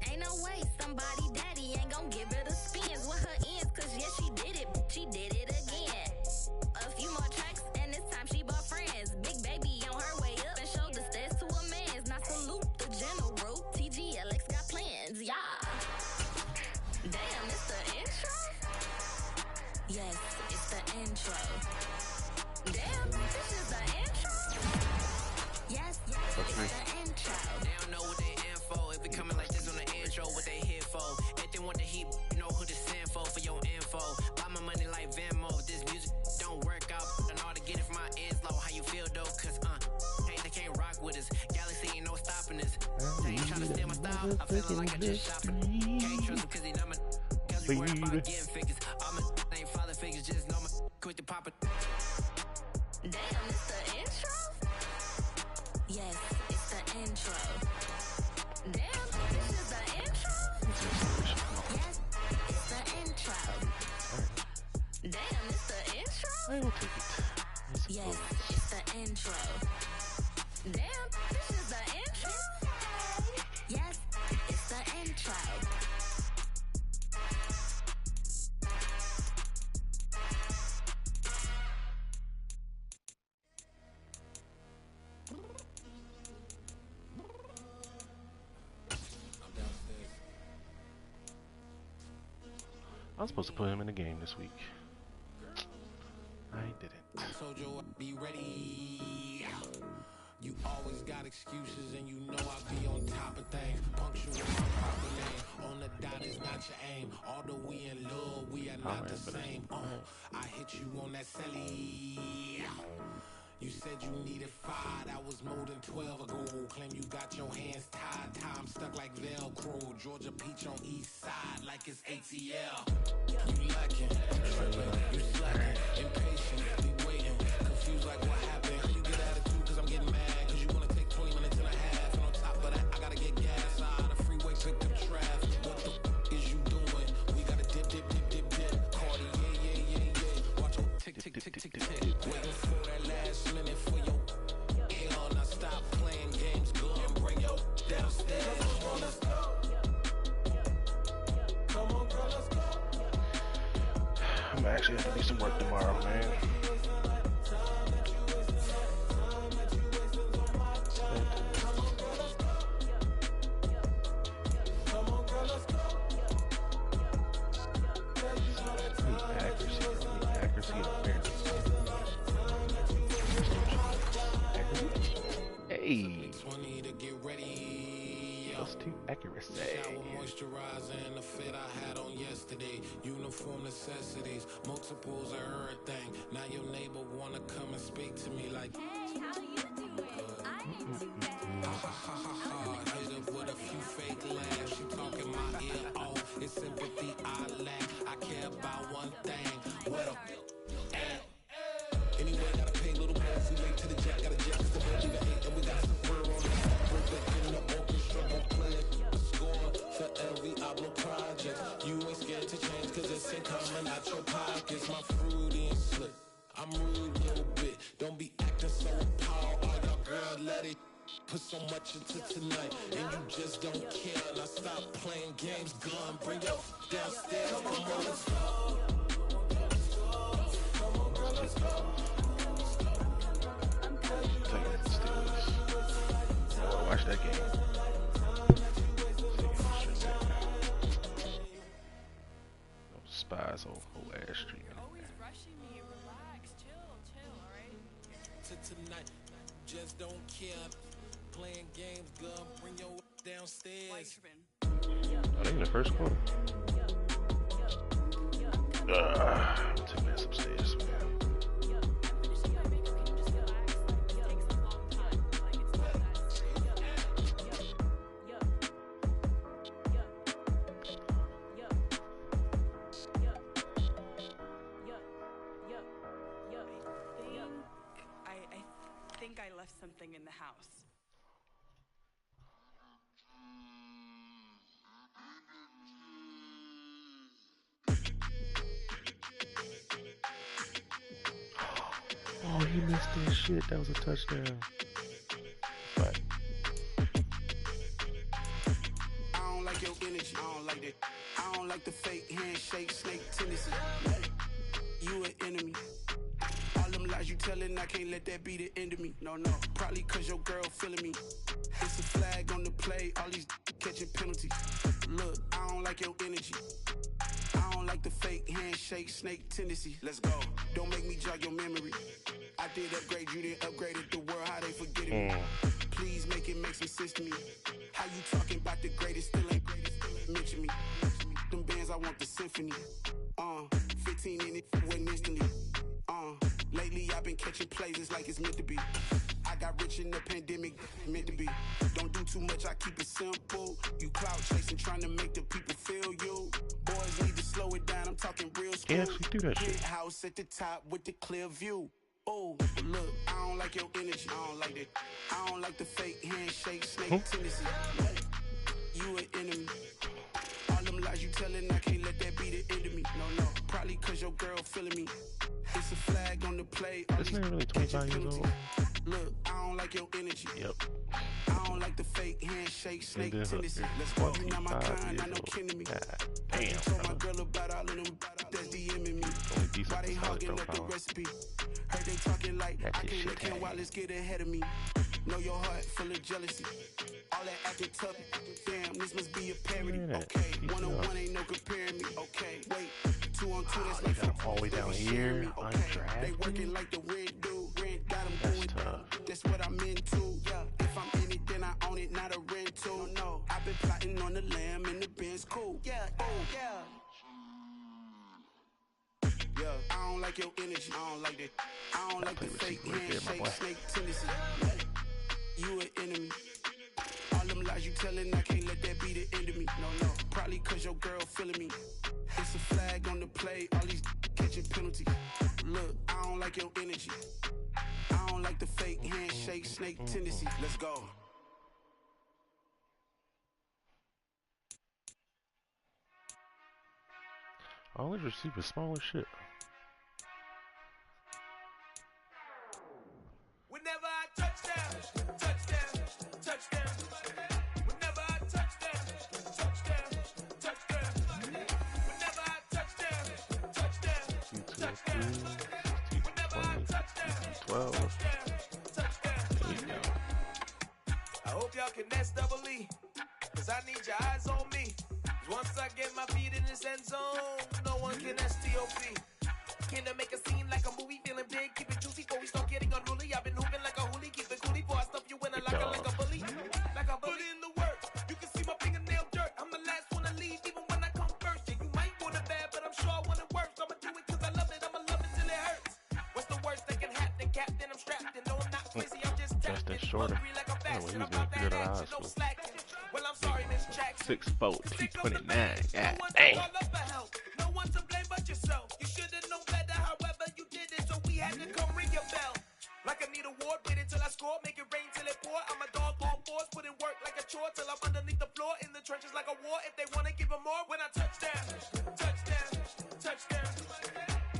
[SPEAKER 11] Ain't no way. Somebody daddy ain't gon' give her the spins with her ends. Cause yeah, she did it. She did it again. A few more tracks and this time she bought friends. Big baby on her way up and showed the stairs to a man's. Now salute the general. TGLX got plans. Yeah. Damn, it's the intro? Yes, it's the intro. Damn, this is the intro? Yes, it's the intro.
[SPEAKER 4] They don't know what they in for. If it coming like this on the intro, what they here for? If they want the heat, you know who to send for your info. Buy my money like Venmo. This music don't work out. And all to get it from my ends low. How you feel though? Cause hey, they can't rock with us. Galaxy ain't no stopping us. They ain't trying to steal my style. I'm feeling like I just shopping. Can't trust them cause they know my. Cause we worry about getting figures. All my ain't father figures. Just know my quick to pop it.
[SPEAKER 11] Damn, it's the intro? Yes, it's the intro. Damn, this is the intro? Yes, it's the intro. Damn, it's the intro?
[SPEAKER 1] I will take it.
[SPEAKER 11] Yes, it's the intro. Damn, this is the intro? Yes, it's the intro.
[SPEAKER 1] I was supposed to put him in the game this week. I didn't.
[SPEAKER 12] I told you I'd be ready. You always got excuses and you know I be on top of things. Punctual my proper name. On the dot is not your aim. Although we in love, we are not the same. I hit you on that celly. You said you needed 5, that was more than 12 ago. Claim you got your hands tied, time stuck like Velcro. Georgia Peach on east side like it's ATL. You lacking, tripping, you slacking, impatient, be waiting, confused like what happened. You get attitude cause I'm getting mad, cause you wanna take 20 minutes and a half. And on top of that, I gotta get gas out of the freeway, pick up traffic. What the is you doing? We gotta dip, dip, dip, dip, dip. Cardi, yeah. Watch your tick, tick, tick, tick, tick. Waiting for that last minute for your hell. Now stop playing games, go and bring your downstairs. Come on, let's go. Come on, girl, let's go.
[SPEAKER 1] I'm actually have to do some work tomorrow, man. Hey, plus 2 accuracy.
[SPEAKER 12] Shower moisturizer and the fit I had on yesterday. Uniform necessities, multiples of everything. Now your neighbor wanna come and speak to me like,
[SPEAKER 11] Hey, how you doing? I didn't do that.
[SPEAKER 12] hit up with a few fake laughs. She talking my ear off. It's sympathy I lack. I care about one thing. What up? Anyway, gotta pay a little more if we late to the jack. Gotta jack, cause the baby got 8 and we got some fur on that. Break back in the orchestra, don't play it. Score for every Ablo project. You ain't scared to change, cause it's ain't coming out your pockets. My fruity and slick. I'm rude a little bit. Don't be acting so appalled. All y'all girls let it so much into tonight, and you just don't care. And I stop playing games, gun, bring your downstairs. Come on, let's go.
[SPEAKER 1] Watch that game. No spies on whole ass street.
[SPEAKER 13] Always rushing me. Relax, chill, alright?
[SPEAKER 12] To tonight, just don't care. Playing games, gun, bring your downstairs.
[SPEAKER 1] Oh, they in the first quarter. I'm taking this upstairs, man.
[SPEAKER 13] I think I left something in the house.
[SPEAKER 1] Oh, he missed that shit. That was a touchdown. Right.
[SPEAKER 12] I don't like your energy. I don't like that. I don't like the fake handshake, snake tendency. You an enemy. All them lies you telling, I can't let that be the end of me. No, probably cause your girl feeling me. It's a flag on the play, all these catching penalties. Look, I don't like your energy. I don't like the fake handshake, snake tendency. Let's go. Don't make me jog your memory. I did upgrade, you didn't upgrade it. The world, how they forgetting me. Please make it make some sense to me. How you talking about the greatest, still ain't greatest, still ain't mention me. Them bands, I want the symphony. 15 in it, went instantly. Lately I've been catching plays, it's like it's meant to be. I got rich in the pandemic, meant to be. Don't do too much, I keep it simple. You clout chasing, trying to make the people feel you. Boys need to slow it down, I'm talking real school.
[SPEAKER 1] Yeah, she do that shit.
[SPEAKER 12] House at the top with the clear view. Oh, look, I don't like your energy, I don't like that. I don't like the fake handshake, snake tendency. You an enemy. All them lies you telling, I can't let that be the end of me. No, probably cause your girl feeling me. It's a flag on the play.
[SPEAKER 1] This man really 25 years old.
[SPEAKER 12] Look, I don't like your energy.
[SPEAKER 1] Yep.
[SPEAKER 12] I don't like the fake handshake, snake tendency. Let's go. You not my kind, I know kin to me.
[SPEAKER 1] Damn.
[SPEAKER 12] Told my girl about all of them that's DMing me. Why they hogging up the recipe? Heard they talking like I can't let Ken Wallace get ahead of me. Know your heart full of jealousy. All that acting tough. Damn, this must be a parody. Okay, 1-on-1 ain't no comparing me. Okay, wait. 2-on-2, that's like
[SPEAKER 1] got all the way down here.
[SPEAKER 12] They working like the red dude. Rent got them going. That's what I'm into. Yeah, if I'm in it, then I own it, not a rental. No, I've been plotting on the lamb and the Benz cool. Yeah, oh, yeah. I don't like your energy. I don't like that. I don't like the fake handshake, snake tendency. You an enemy. All them lies you telling, I can't let that be the end of me. No, probably cause your girl feeling me. It's a flag on the play, all these catching penalties. Look, I don't like your energy. I don't like the fake handshake, snake tendency. Let's go.
[SPEAKER 1] All his receivers small as shit.
[SPEAKER 3] Whenever I touchdown, touchdown, touchdown. Whenever I touchdown, touchdown, touchdown. Whenever I touchdown, touchdown, touchdown. Whenever I touchdown,
[SPEAKER 1] 12.
[SPEAKER 3] touchdown.
[SPEAKER 1] There you go.
[SPEAKER 3] I hope y'all can nest double E, cause I need your eyes on me. Once I get my feet in this end zone, no one can STOP. Can I make a scene like a movie, feeling big, keep it juicy before we start getting unruly. I've been hooping like a hoolie, keep it coolie before I stuff you in a locker like a bully. Like a bully in the work, you can see my fingernail dirt. I'm the last one to leave, even when I come first. Yeah, you might want it bad, but I'm sure I want it worse. I'ma do it cause I love it, I'ma love it till it hurts. What's the worst that can happen, Captain? I'm strapped and no, I'm not crazy, I'm just tapped in. Hungry like a bastard, I'm about that action, no slacking. Well, I'm sorry, Miss Jackson.
[SPEAKER 1] 6'4", 229. God dang.
[SPEAKER 3] No one to blame but yourself. You should have known better, however you did it, so we had to come ring your bell. Like I need a award, wait until I score, make it rain till it pour. I'm a dog on force, put in work like a chore till I'm underneath the floor, in the trenches like a war. If they wanna give them more, when I touch down, touchdown, touchdown.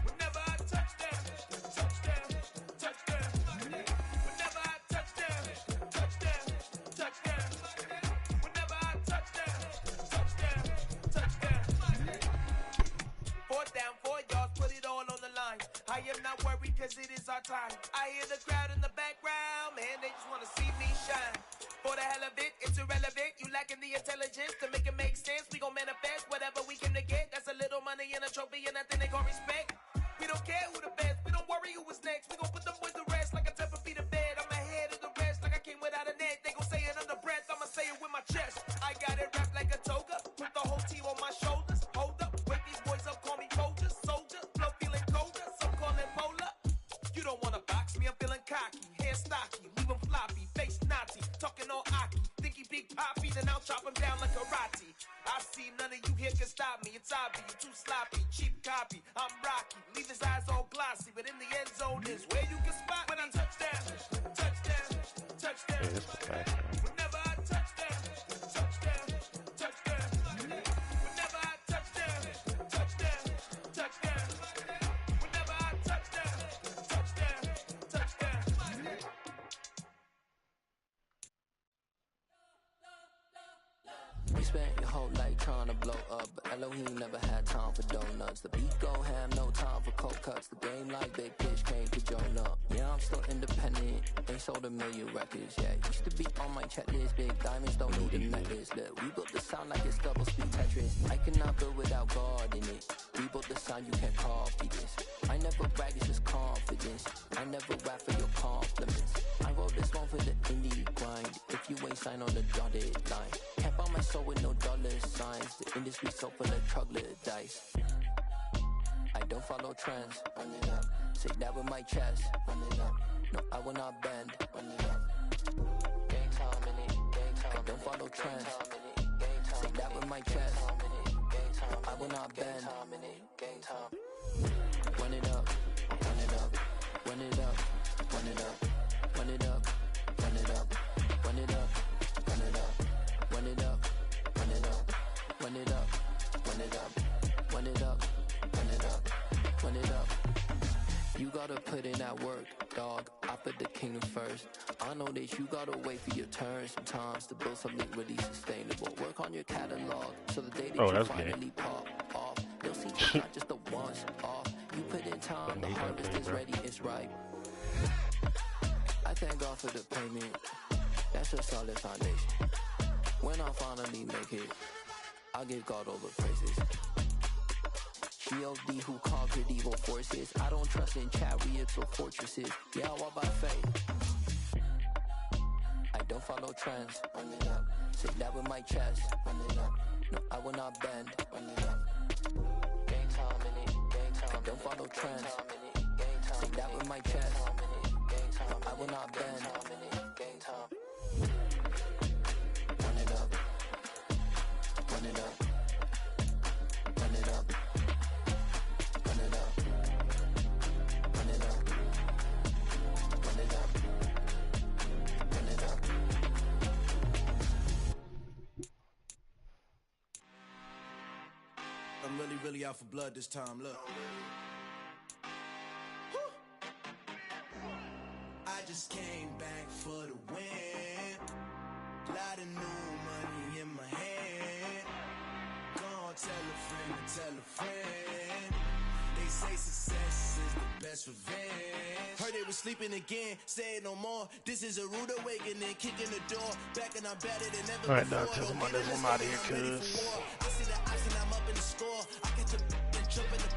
[SPEAKER 3] Whenever I touchdown, touchdown, touchdown. Whenever I touchdown, touchdown,
[SPEAKER 2] party. I hear the crowd in the background, man, they just wanna see me shine. For the hell of it, it's irrelevant. You lacking the intelligence to make it make sense. We gon' manifest whatever we came to get. That's a little money and a trophy and nothing they gon' respect. We don't care who the best, we don't worry who was next. We gon' put them boys to rest like a 10 feet of bed. I'm ahead of the rest like I came without a net. They gon' say it under breath, I'ma say it with my chest. I got it wrapped like a toga, put the whole team on my shoulders. Hold up, wake these boys up, call me Folger, soldier. Flow feeling colder, some call it polar. You don't wanna box me, I'm feeling cocky. Hair stocky, leave him floppy, face naughty. Talking all aki, think he big poppy, then I'll chop him down like karate. I see none of you here can stop me. It's obvious, you too sloppy, cheap copy. I'm Rocky, leave his eyes all glossy, but in the end zone is where you can spot when I touchdown, touchdown, touchdown.
[SPEAKER 1] Yeah, this is bad.
[SPEAKER 2] Whenever I touchdown, touchdown, touchdown. Whenever I touchdown, touchdown, touchdown. Whenever I touchdown, touchdown, touchdown.
[SPEAKER 14] We spent your whole life trying to blow up, but Elohim never had time for donuts. The beat go ham, no time for cold cuts. The game like Big Pitch came to join up. Yeah, I'm still independent, ain't sold a million records yet. Used to be on my checklist, big diamonds don't need a necklace. Look, we built the sound like it's double speed Tetris. I cannot build without God in it. We built the sound, you can't copy this. I never brag, it's just confidence. I never rap for your compliments. I wrote this one for the indie grind. If you ain't signed on the dotted line, can't buy my soul with no dollar signs. The industry so full of troglodytes. I don't follow trends. Run it up. Say that with my chest. Run it up. No, I will not bend. Run it up. Gang time in it. Gang time. I don't follow trends. Say that with my chest. No, I will not bend. Gang time. Run it up. Run it up. Run it up. Run it up. Run it up. Run it up. Run it up. Run it up. Run it up. Run it up. Run it up. Run it up. Run it up. Run it up. Run it up. You gotta put in that work, dog. I put the kingdom first. I know that you gotta wait for your turn sometimes to build something really sustainable. Work on your catalog so the day that you finally pop off, you'll see it's not just the once off. You put in time, the harvest is ready, it's ripe. I thank God for the payment. That's a solid foundation. When I finally make it, I'll give God all the praises. G.O.D. who conquered evil forces. I don't trust in chariots or fortresses. Yeah, I walk by faith. I don't follow trends. Run it up. Say that with my chest. Run it up. No, I will not bend. Run it up. Gang time in it. Gang time. I don't follow trends. Say that with my chest. No, I will not bend. Gang time. Run it up. Run it up. Run it up. Run it up. Run it up. Run it up. Run it up.
[SPEAKER 2] I'm really out for blood this time, look. I just came back for the win. Lot of new money in my hand. Gonna tell a friend to tell a friend. They say success is the best revenge. Heard they was sleeping again, say it no more. This is a rude awakening, kicking the door. Back and I'm better than ever before.
[SPEAKER 1] Alright, dog, tell them this one out of here, cuz.
[SPEAKER 2] I see the option, I'm up in the score. I get to jump in the